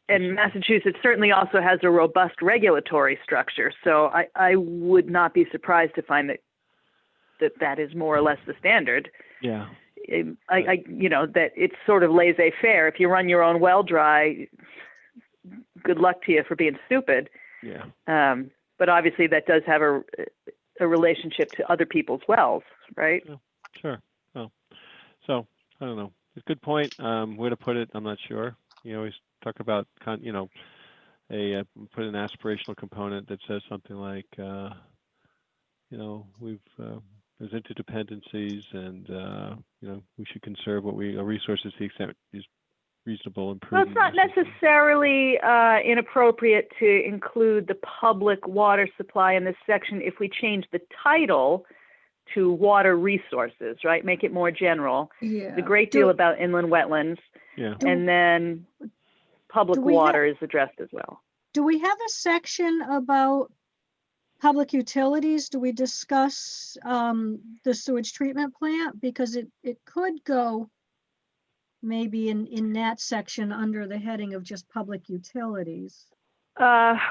Massachusetts certainly also has a robust regulatory structure. So I would not be surprised to find that is more or less the standard. Yeah. That it sort of laissez-faire. If you run your own well dry, good luck to you for being stupid. Yeah. But obviously that does have a relationship to other people's wells, right? Yeah, sure. Oh, so I don't know. It's a good point. Where to put it, I'm not sure. You always talk about, put an aspirational component that says something like, we've there's interdependencies, and we should conserve our resources to the extent is reasonable and prudent. Well, it's not necessarily inappropriate to include the public water supply in this section if we change the title to water resources, right? Make it more general. Yeah. The great deal about inland wetlands. Yeah. And then public water is addressed as well. Do we have a section about public utilities? Do we discuss the sewage treatment plant? Because it could go maybe in that section under the heading of just public utilities.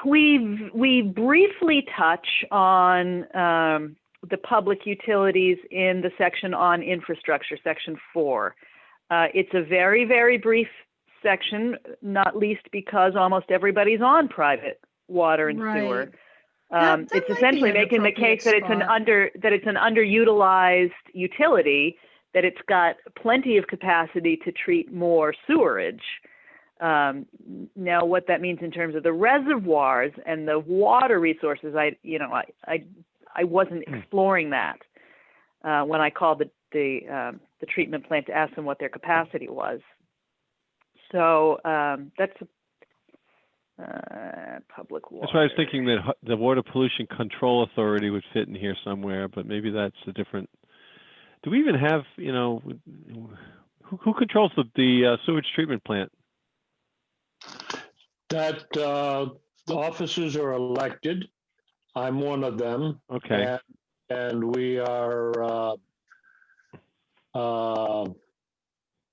We briefly touch on the public utilities in the section on infrastructure, section 4. It's a very, very brief section, not least because almost everybody's on private water and sewer. That it's might essentially be an making the case that appropriate it's an underutilized utility, that it's got plenty of capacity to treat more sewerage. Now, what that means in terms of the reservoirs and the water resources, I wasn't exploring that when I called the treatment plant to ask them what their capacity was. So that's public water. That's why I was thinking that the Water Pollution Control Authority would fit in here somewhere, but maybe that's a different. Do we even have, who controls the sewage treatment plant? That the officers are elected. I'm one of them. Okay. And we are.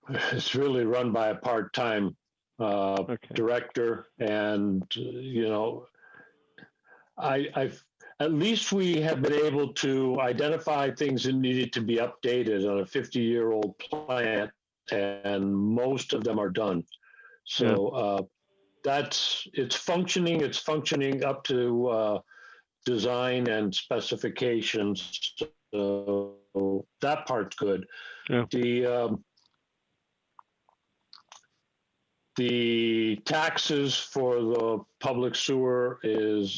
It's really run by a part-time director, and at least we have been able to identify things that needed to be updated on a 50-year-old plant, and most of them are done. So it's functioning. It's functioning up to design and specifications. So that part's good. Yeah. The taxes for the public sewer is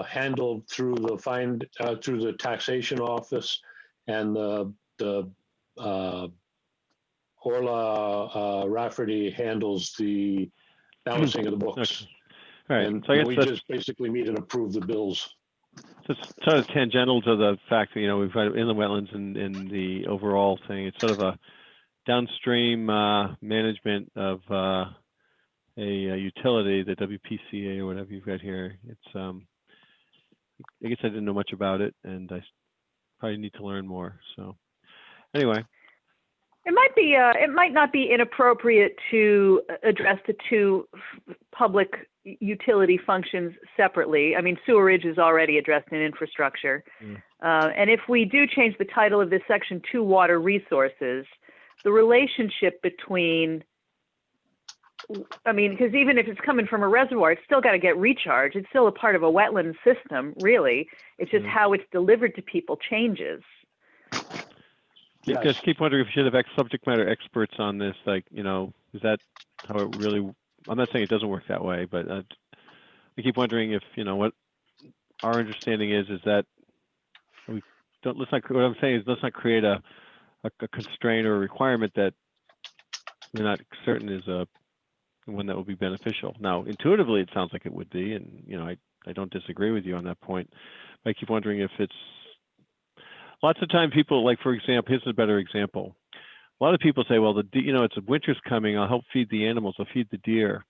handled through the taxation office, and the Orla Rafferty handles the balancing of the books. Okay. Right. And so I guess we just basically meet and approve the bills. So it's sort of tangential to the fact that we've got inland wetlands in the overall thing. It's sort of a downstream management of a utility, the WPCA or whatever you've got here. It's I guess I didn't know much about it, and I probably need to learn more. So anyway, it might not be inappropriate to address the two public utility functions separately. I mean, sewerage is already addressed in infrastructure, and if we do change the title of this section to water resources, the relationship between, because even if it's coming from a reservoir, it's still got to get recharged. It's still a part of a wetland system, really. It's just how it's delivered to people changes. Yeah, I just keep wondering if we should have subject matter experts on this. Like, is that how it really? I'm not saying it doesn't work that way, but I keep wondering if what our understanding is that we don't. What I'm saying is let's not create a constraint or a requirement that we're not certain is one that will be beneficial. Now, intuitively, it sounds like it would be, and I don't disagree with you on that point. But I keep wondering if it's. Lots of time people, like, for example, here's a better example. A lot of people say, well, it's winter's coming, I'll help feed the animals, I'll feed the deer.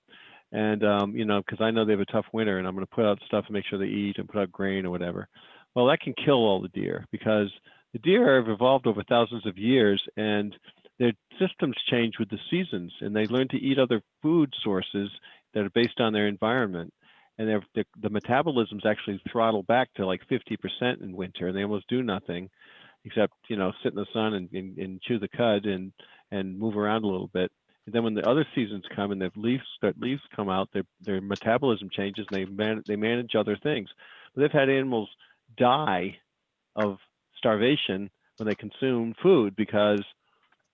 And, you know, because I know they have a tough winter and I'm going to put out stuff and make sure they eat and put out grain or whatever. Well, that can kill all the deer because the deer have evolved over thousands of years and their systems change with the seasons and they learn to eat other food sources that are based on their environment. And the metabolisms actually throttle back to like 50% in winter and they almost do nothing except, you know, sit in the sun and chew the cud and move around a little bit. And then when the other seasons come and the leaves come out, their metabolism changes and they manage other things. But they've had animals die of starvation when they consume food because,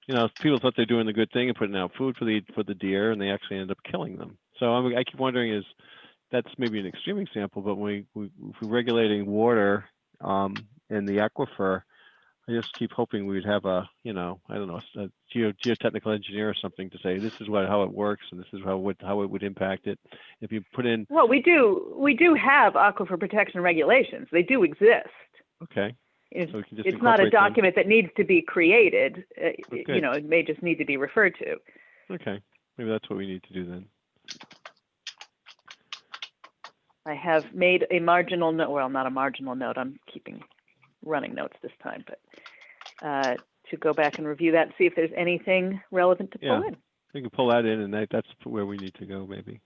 you know, people thought they're doing the good thing and putting out food for the deer, and they actually end up killing them. So I keep wondering, that's maybe an extreme example, but if we're regulating water in the aquifer, I just keep hoping we'd have a geotechnical engineer or something to say this is how it works and this is how it would impact it. If you put in, well, we do have aquifer protection regulations. They do exist. Okay. It's, so we can just it's not a incorporate them. document that needs to be created. Okay. You know, it may just need to be referred to. Okay, maybe that's what we need to do then. I have made a marginal note. Well, not a marginal note. I'm keeping running notes this time, but to go back and review that and see if there's anything relevant to pull in. We can pull that in, and that's where we need to go, maybe.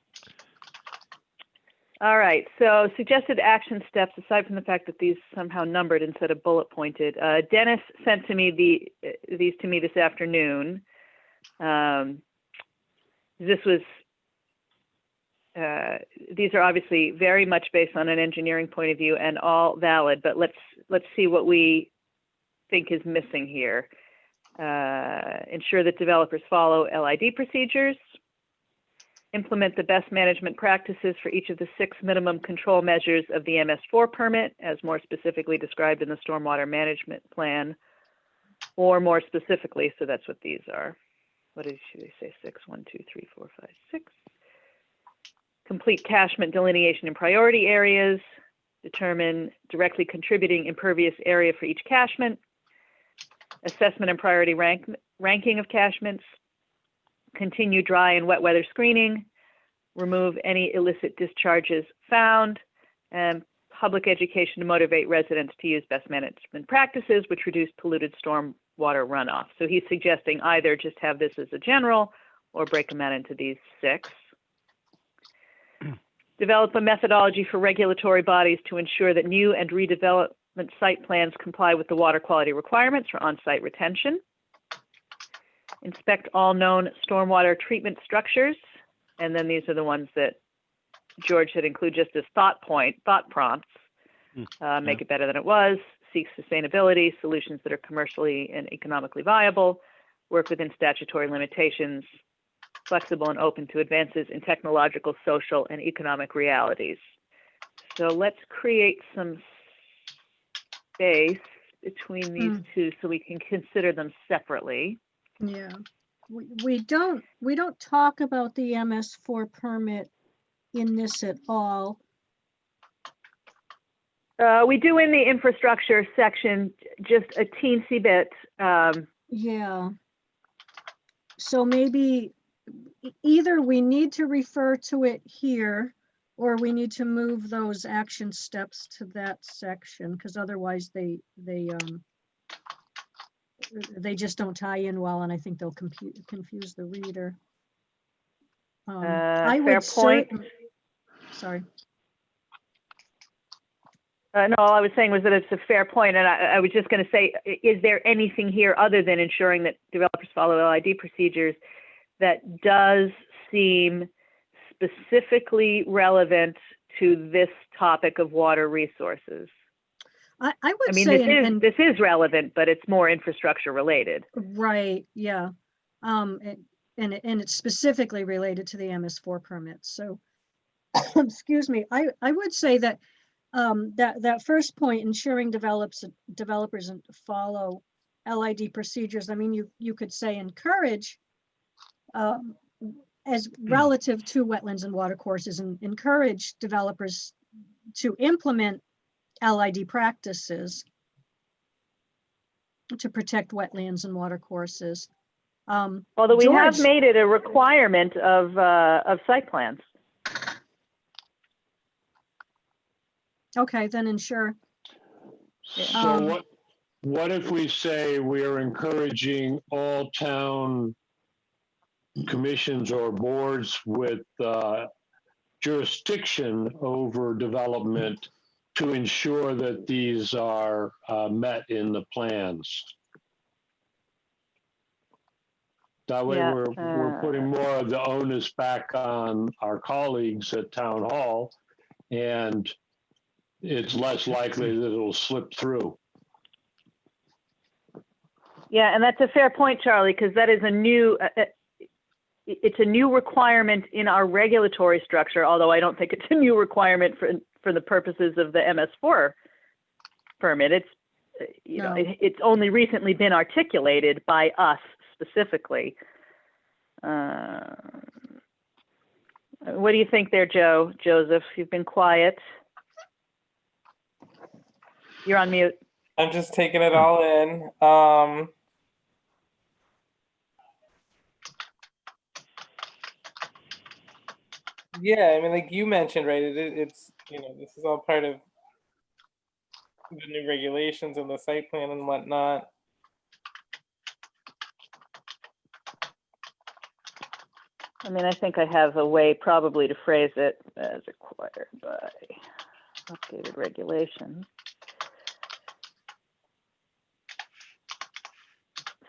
All right. So suggested action steps, aside from the fact that these somehow numbered instead of bullet pointed. Dennis sent to me these to me this afternoon. These are obviously very much based on an engineering point of view and all valid, but let's see what we think is missing here. Ensure that developers follow LID procedures, implement the best management practices for each of the 6 minimum control measures of the MS4 permit, as more specifically described in the stormwater management plan, or more specifically, so that's what these are. What should they say? 6, 1, 2, 3, 4, 5, 6. Complete catchment delineation in priority areas, determine directly contributing impervious area for each catchment, assessment and priority ranking of catchments, continue dry and wet weather screening, remove any illicit discharges found, and public education to motivate residents to use best management practices which reduce polluted storm water runoff. So he's suggesting either just have this as a general or break them out into these 6. Develop a methodology for regulatory bodies to ensure that new and redevelopment site plans comply with the water quality requirements for on-site retention. Inspect all known stormwater treatment structures. And then these are the ones that George had included just as thought prompts. Make it better than it was, seek sustainability, solutions that are commercially and economically viable, work within statutory limitations, flexible and open to advances in technological, social, and economic realities. So let's create some space between these two so we can consider them separately. Yeah, we don't talk about the MS4 permit in this at all. We do in the infrastructure section, just a teensy bit. Yeah. So maybe either we need to refer to it here or we need to move those action steps to that section, because otherwise they just don't tie in well, and I think they'll confuse the reader. Fair point. Sorry. No, all I was saying was that it's a fair point, and I was just going to say, is there anything here other than ensuring that developers follow LID procedures that does seem specifically relevant to this topic of water resources? I would mean, say this is relevant, but it's more infrastructure related. Right. Yeah. And it's specifically related to the MS4 permits. So, excuse me. I would say that that first point, ensuring developers follow LID procedures. I mean, you could say encourage as relative to wetlands and watercourses, and encourage developers to implement LID practices to protect wetlands and watercourses. Although we have made it a requirement of site plans. Okay, then ensure. So what if we say we are encouraging all town commissions or boards with jurisdiction over development to ensure that these are met in the plans? That way Yeah, we're putting more of the onus back on our colleagues at town hall, and it's less likely that it'll slip through. Yeah, and that's a fair point, Charlie, because that is a new, it's a new requirement in our regulatory structure, although I don't think it's a new requirement for the purposes of the MS4 permit. It's, you know, it's only recently been articulated by us specifically. What do you think there, Joseph? You've been quiet. You're on mute. I'm just taking it all in. Yeah, I mean, like you mentioned, right? It's, you know, this is all part of the new regulations and the site plan and whatnot. I mean, I think I have a way probably to phrase it as required by updated regulations.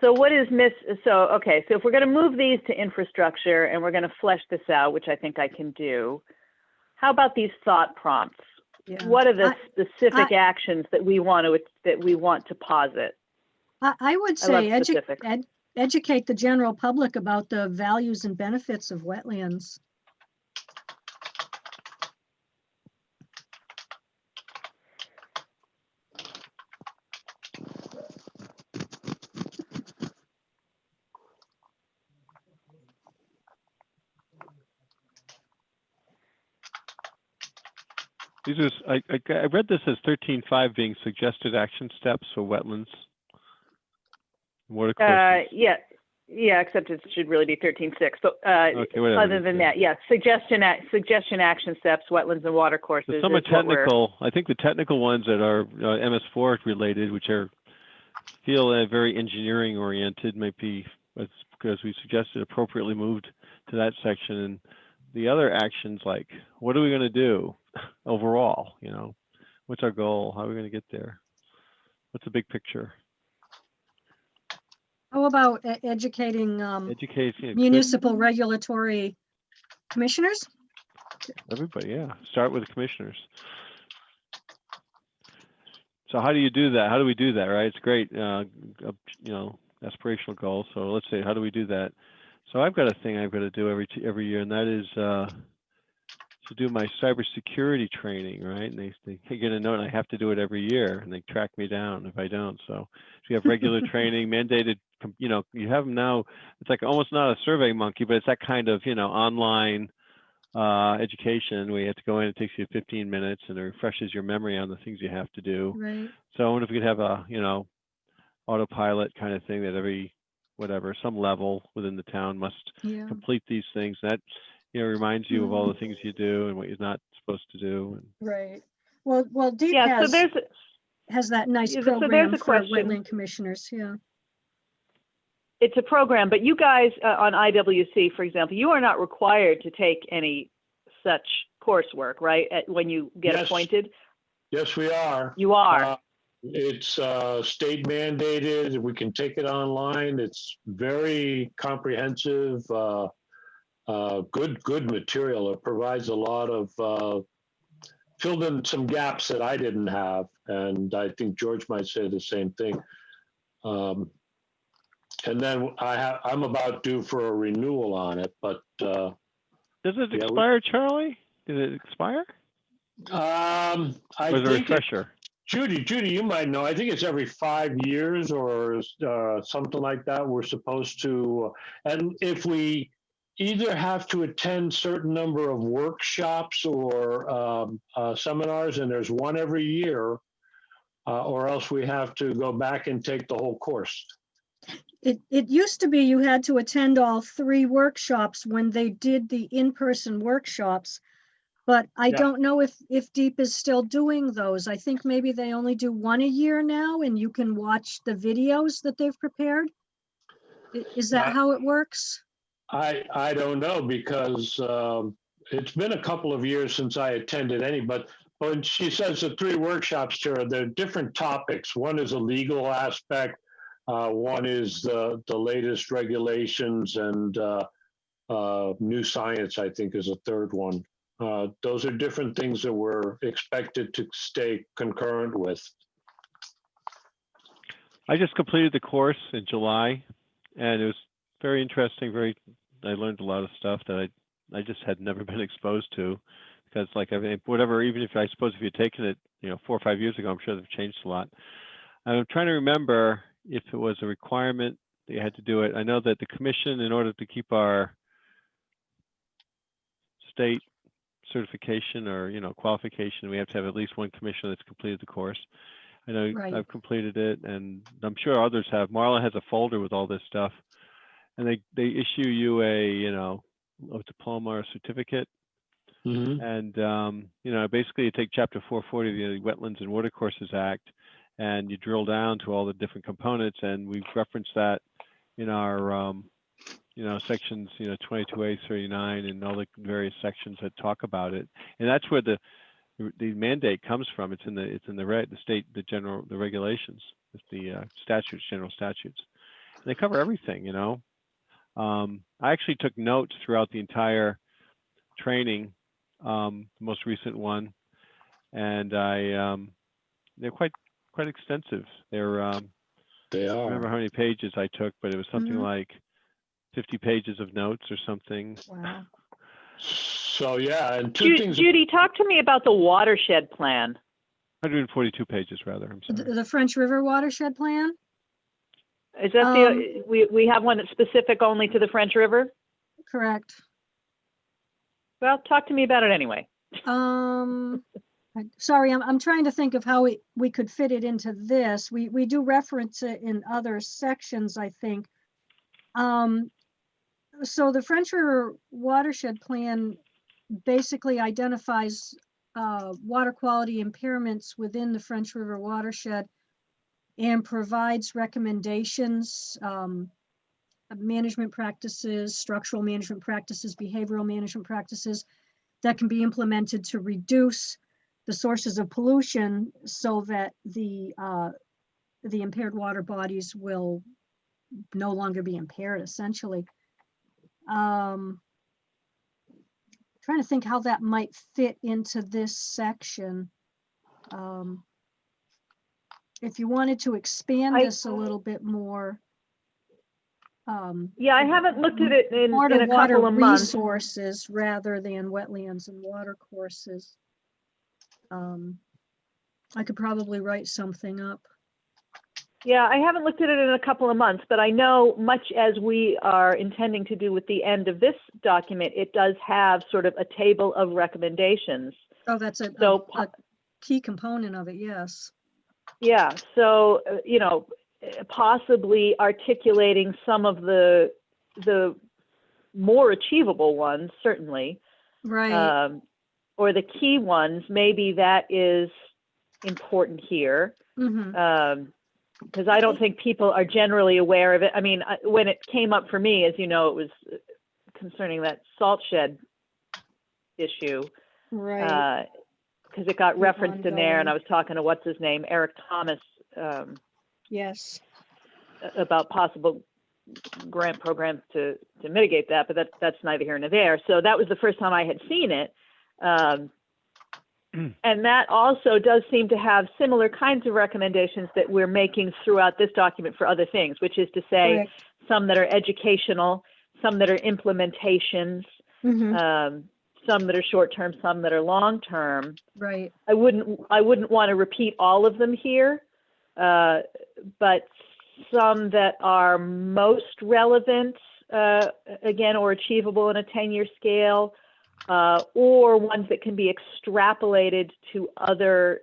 So what is okay, so if we're going to move these to infrastructure and we're going to flesh this out, which I think I can do, how about these thought prompts? Yeah. What are the specific actions that we want to posit? I would say educate the general public about the values and benefits of wetlands. These are, I read this as 13.5 being suggested action steps for wetlands. Watercourses. Yeah, except it should really be 13.6. But okay, other than that, yeah, suggestion action steps, wetlands and watercourses. Some are technical. I think the technical ones that are MS4 related, which feel very engineering oriented, might be because we suggested appropriately moved to that section. And the other actions, like what are we going to do overall? You know, what's our goal? How are we going to get there? What's the big picture? How about educating municipal regulatory commissioners? Everybody, yeah. Start with the commissioners. So how do you do that? How do we do that, right? It's great, you know, aspirational goals. So let's say, how do we do that? So I've got a thing I've got to do every year, and that is to do my cybersecurity training, right? And they get a note, and I have to do it every year, and they track me down if I don't. So we have regular training, mandated. You know, you have them now. It's like almost not a survey monkey, but it's that kind of, you know, online education where you have to go in. It takes you 15 minutes, and it refreshes your memory on the things you have to do. Right. So I wonder if we could have a, you know, autopilot kind of thing that every some level within the town must complete these things. That, you know, reminds you of all the things you do and what you're not supposed to do. Right. Well, DEEP has that nice program for wetland commissioners. Yeah. It's a program, but you guys on IWC, for example, you are not required to take any such coursework, right? When you get appointed. Yes, we are. You are. It's state mandated. We can take it online. It's very comprehensive. Good material. It provides a lot of filled in some gaps that I didn't have, and I think George might say the same thing. And then I'm about due for a renewal on it, but does it expire, Charlie? Did it expire? I think a refresher. Judy, you might know. I think it's every 5 years or something like that. We're supposed to, and if we either have to attend certain number of workshops or seminars, and there's one every year, or else we have to go back and take the whole course. It used to be you had to attend all 3 workshops when they did the in-person workshops. But I Yeah. don't know if Deep is still doing those. I think maybe they only do one a year now, and you can watch the videos that they've prepared. Is that how it works? I don't know, because it's been a couple of years since I attended any, but when she says the 3 workshops, Tara, they're different topics. One is a legal aspect. One is the latest regulations, and new science, I think, is a third one. Those are different things that we're expected to stay concurrent with. I just completed the course in July, and it was very interesting. I learned a lot of stuff that I just had never been exposed to, because like, I mean, whatever, even if I suppose if you'd taken it, 4 or 5 years ago, I'm sure they've changed a lot. I'm trying to remember if it was a requirement that you had to do it. I know that the commission, in order to keep our state certification or qualification, we have to have at least one commissioner that's completed the course. I know I've completed it, and I'm sure others have. Marla has a folder with all this stuff, and they issue you a diploma or certificate. And basically you take Chapter 440 of the Wetlands and Watercourses Act, and you drill down to all the different components, and we've referenced that in our sections 22A, 39, and all the various sections that talk about it. And that's where the mandate comes from. It's in the regulations, the statutes, general statutes. And they cover everything. I actually took notes throughout the entire training, the most recent one, and they're quite extensive. They are. I don't remember how many pages I took, but it was something like 50 pages of notes or something. Wow. So yeah, and two things. Judy, talk to me about the watershed plan. 142 pages, rather. I'm sorry. The French River watershed plan? Is that we have one that's specific only to the French River? Correct. Well, talk to me about it anyway. Sorry, I'm trying to think of how we could fit it into this. We do reference it in other sections, I think. So the French River watershed plan basically identifies water quality impairments within the French River watershed and provides recommendations, management practices, structural management practices, behavioral management practices that can be implemented to reduce the sources of pollution so that the impaired water bodies will no longer be impaired, essentially. Trying to think how that might fit into this section. If you wanted to expand this a little bit more. Yeah, I haven't looked at it in a couple of months. Resources rather than wetlands and watercourses. I could probably write something up. Yeah, I haven't looked at it in a couple of months, but I know much as we are intending to do with the end of this document, it does have sort of a table of recommendations. Oh, that's a key component of it, yes. Yeah, so, possibly articulating some of the more achievable ones, certainly. Right. Or the key ones, maybe that is important here. Because I don't think people are generally aware of it. I mean, when it came up for me, as you know, it was concerning that salt shed issue. Right. Because it got referenced in there, and I was talking to what's his name, Eric Thomas. Yes. About possible grant programs to mitigate that, but that's neither here nor there. So that was the first time I had seen it. And that also does seem to have similar kinds of recommendations that we're making throughout this document for other things, which is to say some that are educational, some that are implementations, some that are short-term, some that are long-term. Right. I wouldn't want to repeat all of them here, but some that are most relevant, again, or achievable in a 10-year scale, or ones that can be extrapolated to other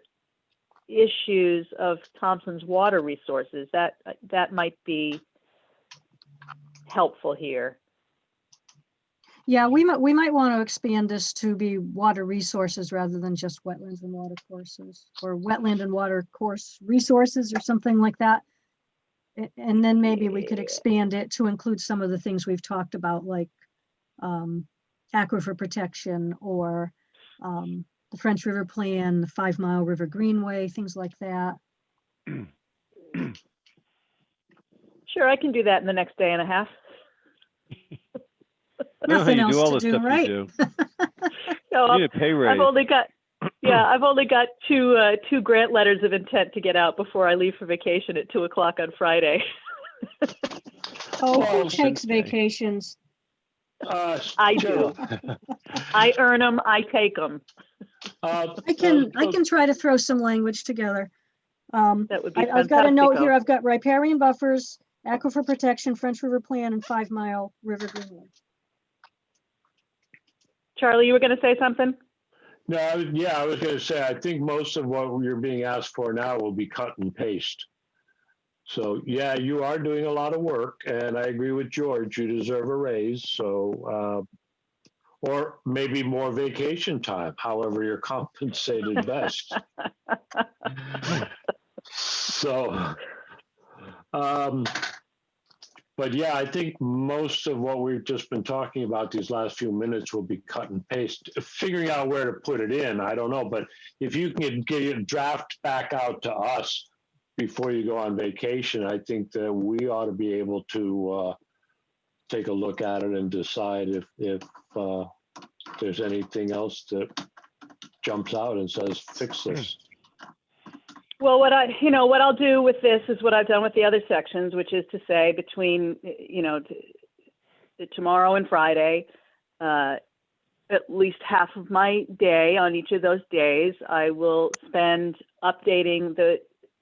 issues of Thompson's water resources. That might be helpful here. Yeah, we might want to expand this to be water resources rather than just wetlands and water courses, or wetland and water course resources or something like that. And then maybe we could expand it to include some of the things we've talked about, like aquifer protection, or the French River Plan, the 5 Mile River Greenway, things like that. Sure, I can do that in the next day and a half. Nothing else do all to the do, stuff right? you do. No, You need a pay raise. I've only got two grant letters of intent to get out before I leave for vacation at 2 o'clock on Friday. Oh, Well, who takes okay. vacations? I do. I earn them. I take them. I can try to throw some language together. That would be I've got a note here. fantastico. I've got riparian buffers, aquifer protection, French River Plan, and 5 Mile River Greenway. Charlie, you were going to say something? No, I was going to say, I think most of what you're being asked for now will be cut and paste. So yeah, you are doing a lot of work, and I agree with George. You deserve a raise. So, or maybe more vacation time, however you're compensated best. So, but yeah, I think most of what we've just been talking about these last few minutes will be cut and paste. Figuring out where to put it in, I don't know. But if you can get a draft back out to us before you go on vacation, I think that we ought to be able to take a look at it and decide if there's anything else that jumps out and says, fix this. Well, what I'll do with this is what I've done with the other sections, which is to say between, tomorrow and Friday, at least half of my day on each of those days, I will spend updating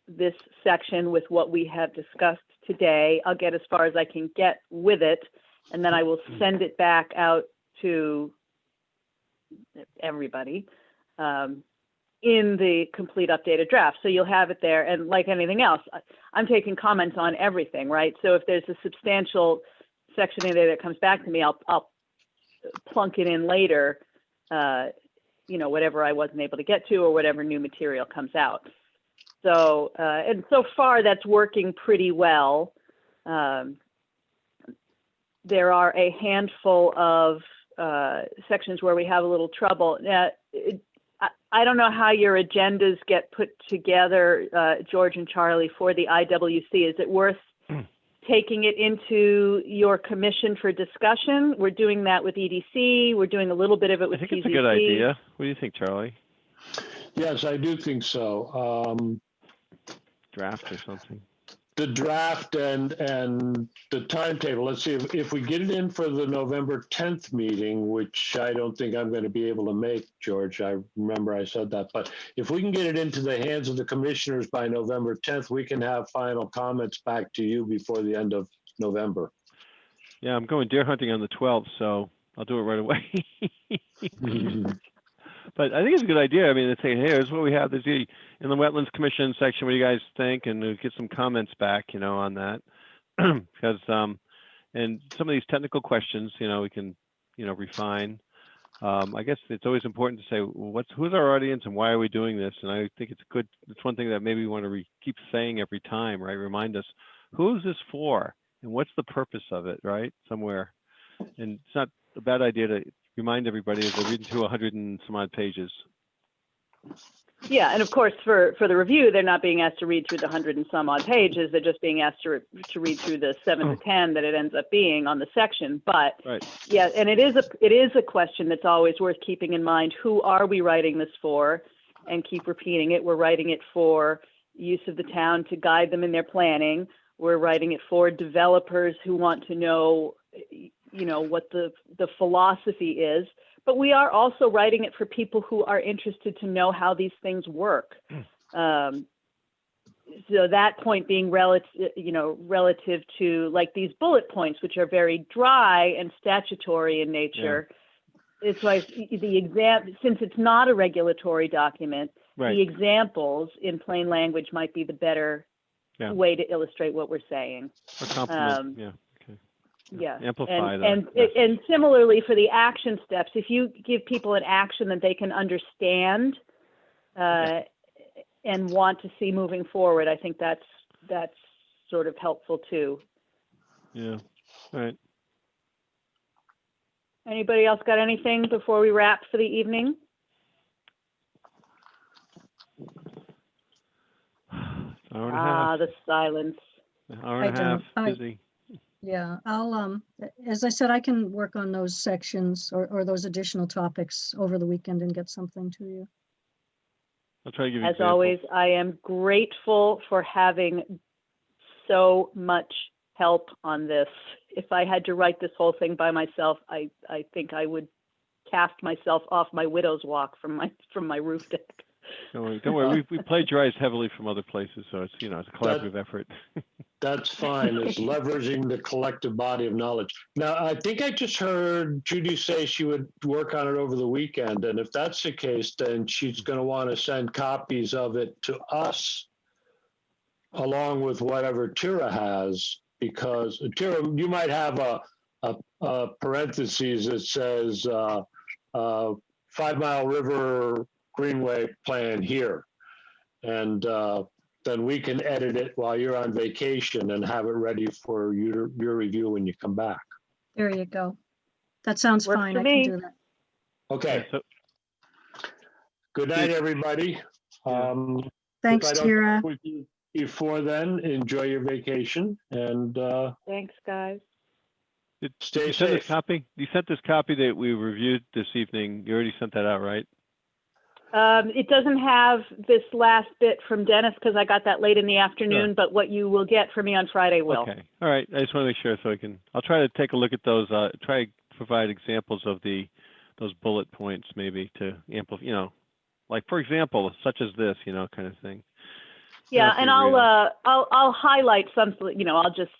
this section with what we have discussed today. I'll get as far as I can get with it, and then I will send it back out to everybody. In the complete updated draft. So you'll have it there. And like anything else, I'm taking comments on everything, right? So if there's a substantial section in there that comes back to me, I'll plunk it in later, whatever I wasn't able to get to or whatever new material comes out. So, and so far that's working pretty well. There are a handful of sections where we have a little trouble. I don't know how your agendas get put together, George and Charlie, for the IWC. Is it worth taking it into your commission for discussion? We're doing that with EDC. We're doing a little bit of it with PZC. I think it's a good idea. What do you think, Charlie? Yes, I do think so. Draft or something. The draft and the timetable. Let's see if we get it in for the November 10th meeting, which I don't think I'm going to be able to make, George. I remember I said that, but if we can get it into the hands of the commissioners by November 10th, we can have final comments back to you before the end of November. Yeah, I'm going deer hunting on the 12th, so I'll do it right away. But I think it's a good idea. I mean, they say, hey, here's what we have. There's in the Wetlands Commission section. What do you guys think? And we'll get some comments back, on that. Because and some of these technical questions, we can, refine. I guess it's always important to say, who's our audience and why are we doing this? And I think it's one thing that maybe we want to keep saying every time, right? Remind us, who's this for and what's the purpose of it, right? Somewhere. And it's not a bad idea to remind everybody as they're reading through 100 and some odd pages. Yeah, and of course, for the review, they're not being asked to read through the 100 and some odd pages. They're just being asked to read through the 7 to 10 that it ends up being on the section. But right. Yeah, and it is a question that's always worth keeping in mind. Who are we writing this for? And keep repeating it. We're writing it for use of the town to guide them in their planning. We're writing it for developers who want to know, what the philosophy is. But we are also writing it for people who are interested to know how these things work. So that point being relative to like these bullet points, which are very dry and statutory in nature. Yeah. It's like since it's not a regulatory document, right. The examples in plain language might be the better way to illustrate what we're saying. Or compliment, yeah. Yeah. Amplify And, the and, message. and similarly for the action steps, if you give people an action that they can understand and want to see moving forward, I think that's sort of helpful too. Yeah. All right. Anybody else got anything before we wrap for the evening? Hour and a half. The silence. Hour and a half. Busy. Yeah, I'll, as I said, I can work on those sections or those additional topics over the weekend and get something to you. I'll try to give you As examples. always, I am grateful for having so much help on this. If I had to write this whole thing by myself, I think I would cast myself off my widow's walk from my roof deck. Don't worry. We plagiarized heavily from other places, so it's it's a collaborative effort. That's fine. It's leveraging the collective body of knowledge. Now, I think I just heard Judy say she would work on it over the weekend, and if that's the case, then she's going to want to send copies of it to us, along with whatever Tira has, because Tira, you might have a parentheses that says 5 Mile River Greenway plan here, and then we can edit it while you're on vacation and have it ready for your review when you come back. There you go. That sounds Works fine. for I me. can do that. Okay. Yeah, Good night, everybody. Yeah. Thanks, if I don't Tira. talk with you before then, enjoy your vacation and Thanks, guys. stay you sent safe. this copy? You sent this copy that we reviewed this evening. You already sent that out, right? It doesn't have this last bit from Dennis because I got that late in the afternoon, but what you will get from me on Friday will. Okay. All right. I just want to make sure so I'll try to take a look at those, try to provide examples of those bullet points maybe to amplify, like for example, such as this, kind of thing. Yeah, Nothing and real. I'll highlight something, I'll just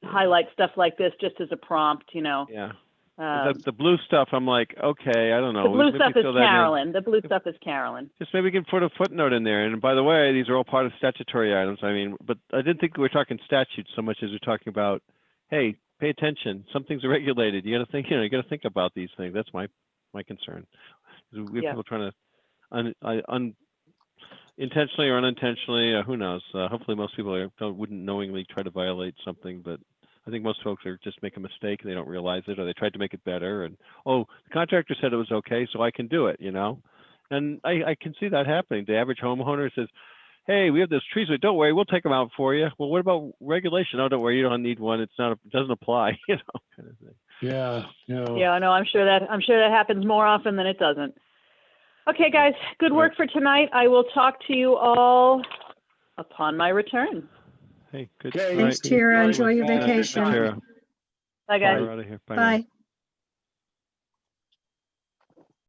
highlight stuff like this just as a prompt, Yeah. The blue stuff, I'm like, okay, I don't know. The blue Maybe stuff is fill that in. Carolyn. The blue stuff is Carolyn. Just maybe we can put a footnote in there. And by the way, these are all part of statutory items. I mean, but I didn't think we were talking statutes so much as we're talking about, hey, pay attention. Some things are regulated. You got to think, you got to think about these things. That's my concern. We have people trying to intentionally or unintentionally, who knows? Hopefully most people wouldn't knowingly try to violate something, but I think most folks are just make a mistake and they don't realize it, or they tried to make it better. And, oh, the contractor said it was okay, so I can do it, And I can see that happening. The average homeowner says, hey, we have those trees, but don't worry, we'll take them out for you. Well, what about regulation? Oh, don't worry, you don't need one. It doesn't apply, kind of thing. Yeah. Yeah, no, I'm sure that happens more often than it doesn't. Okay, guys, good work for tonight. I will talk to you all upon my return. Hey, good. Okay. Thanks, Tira. Enjoy your Bye. vacation. Tara. Bye, guys. We're out of here. Bye. Bye.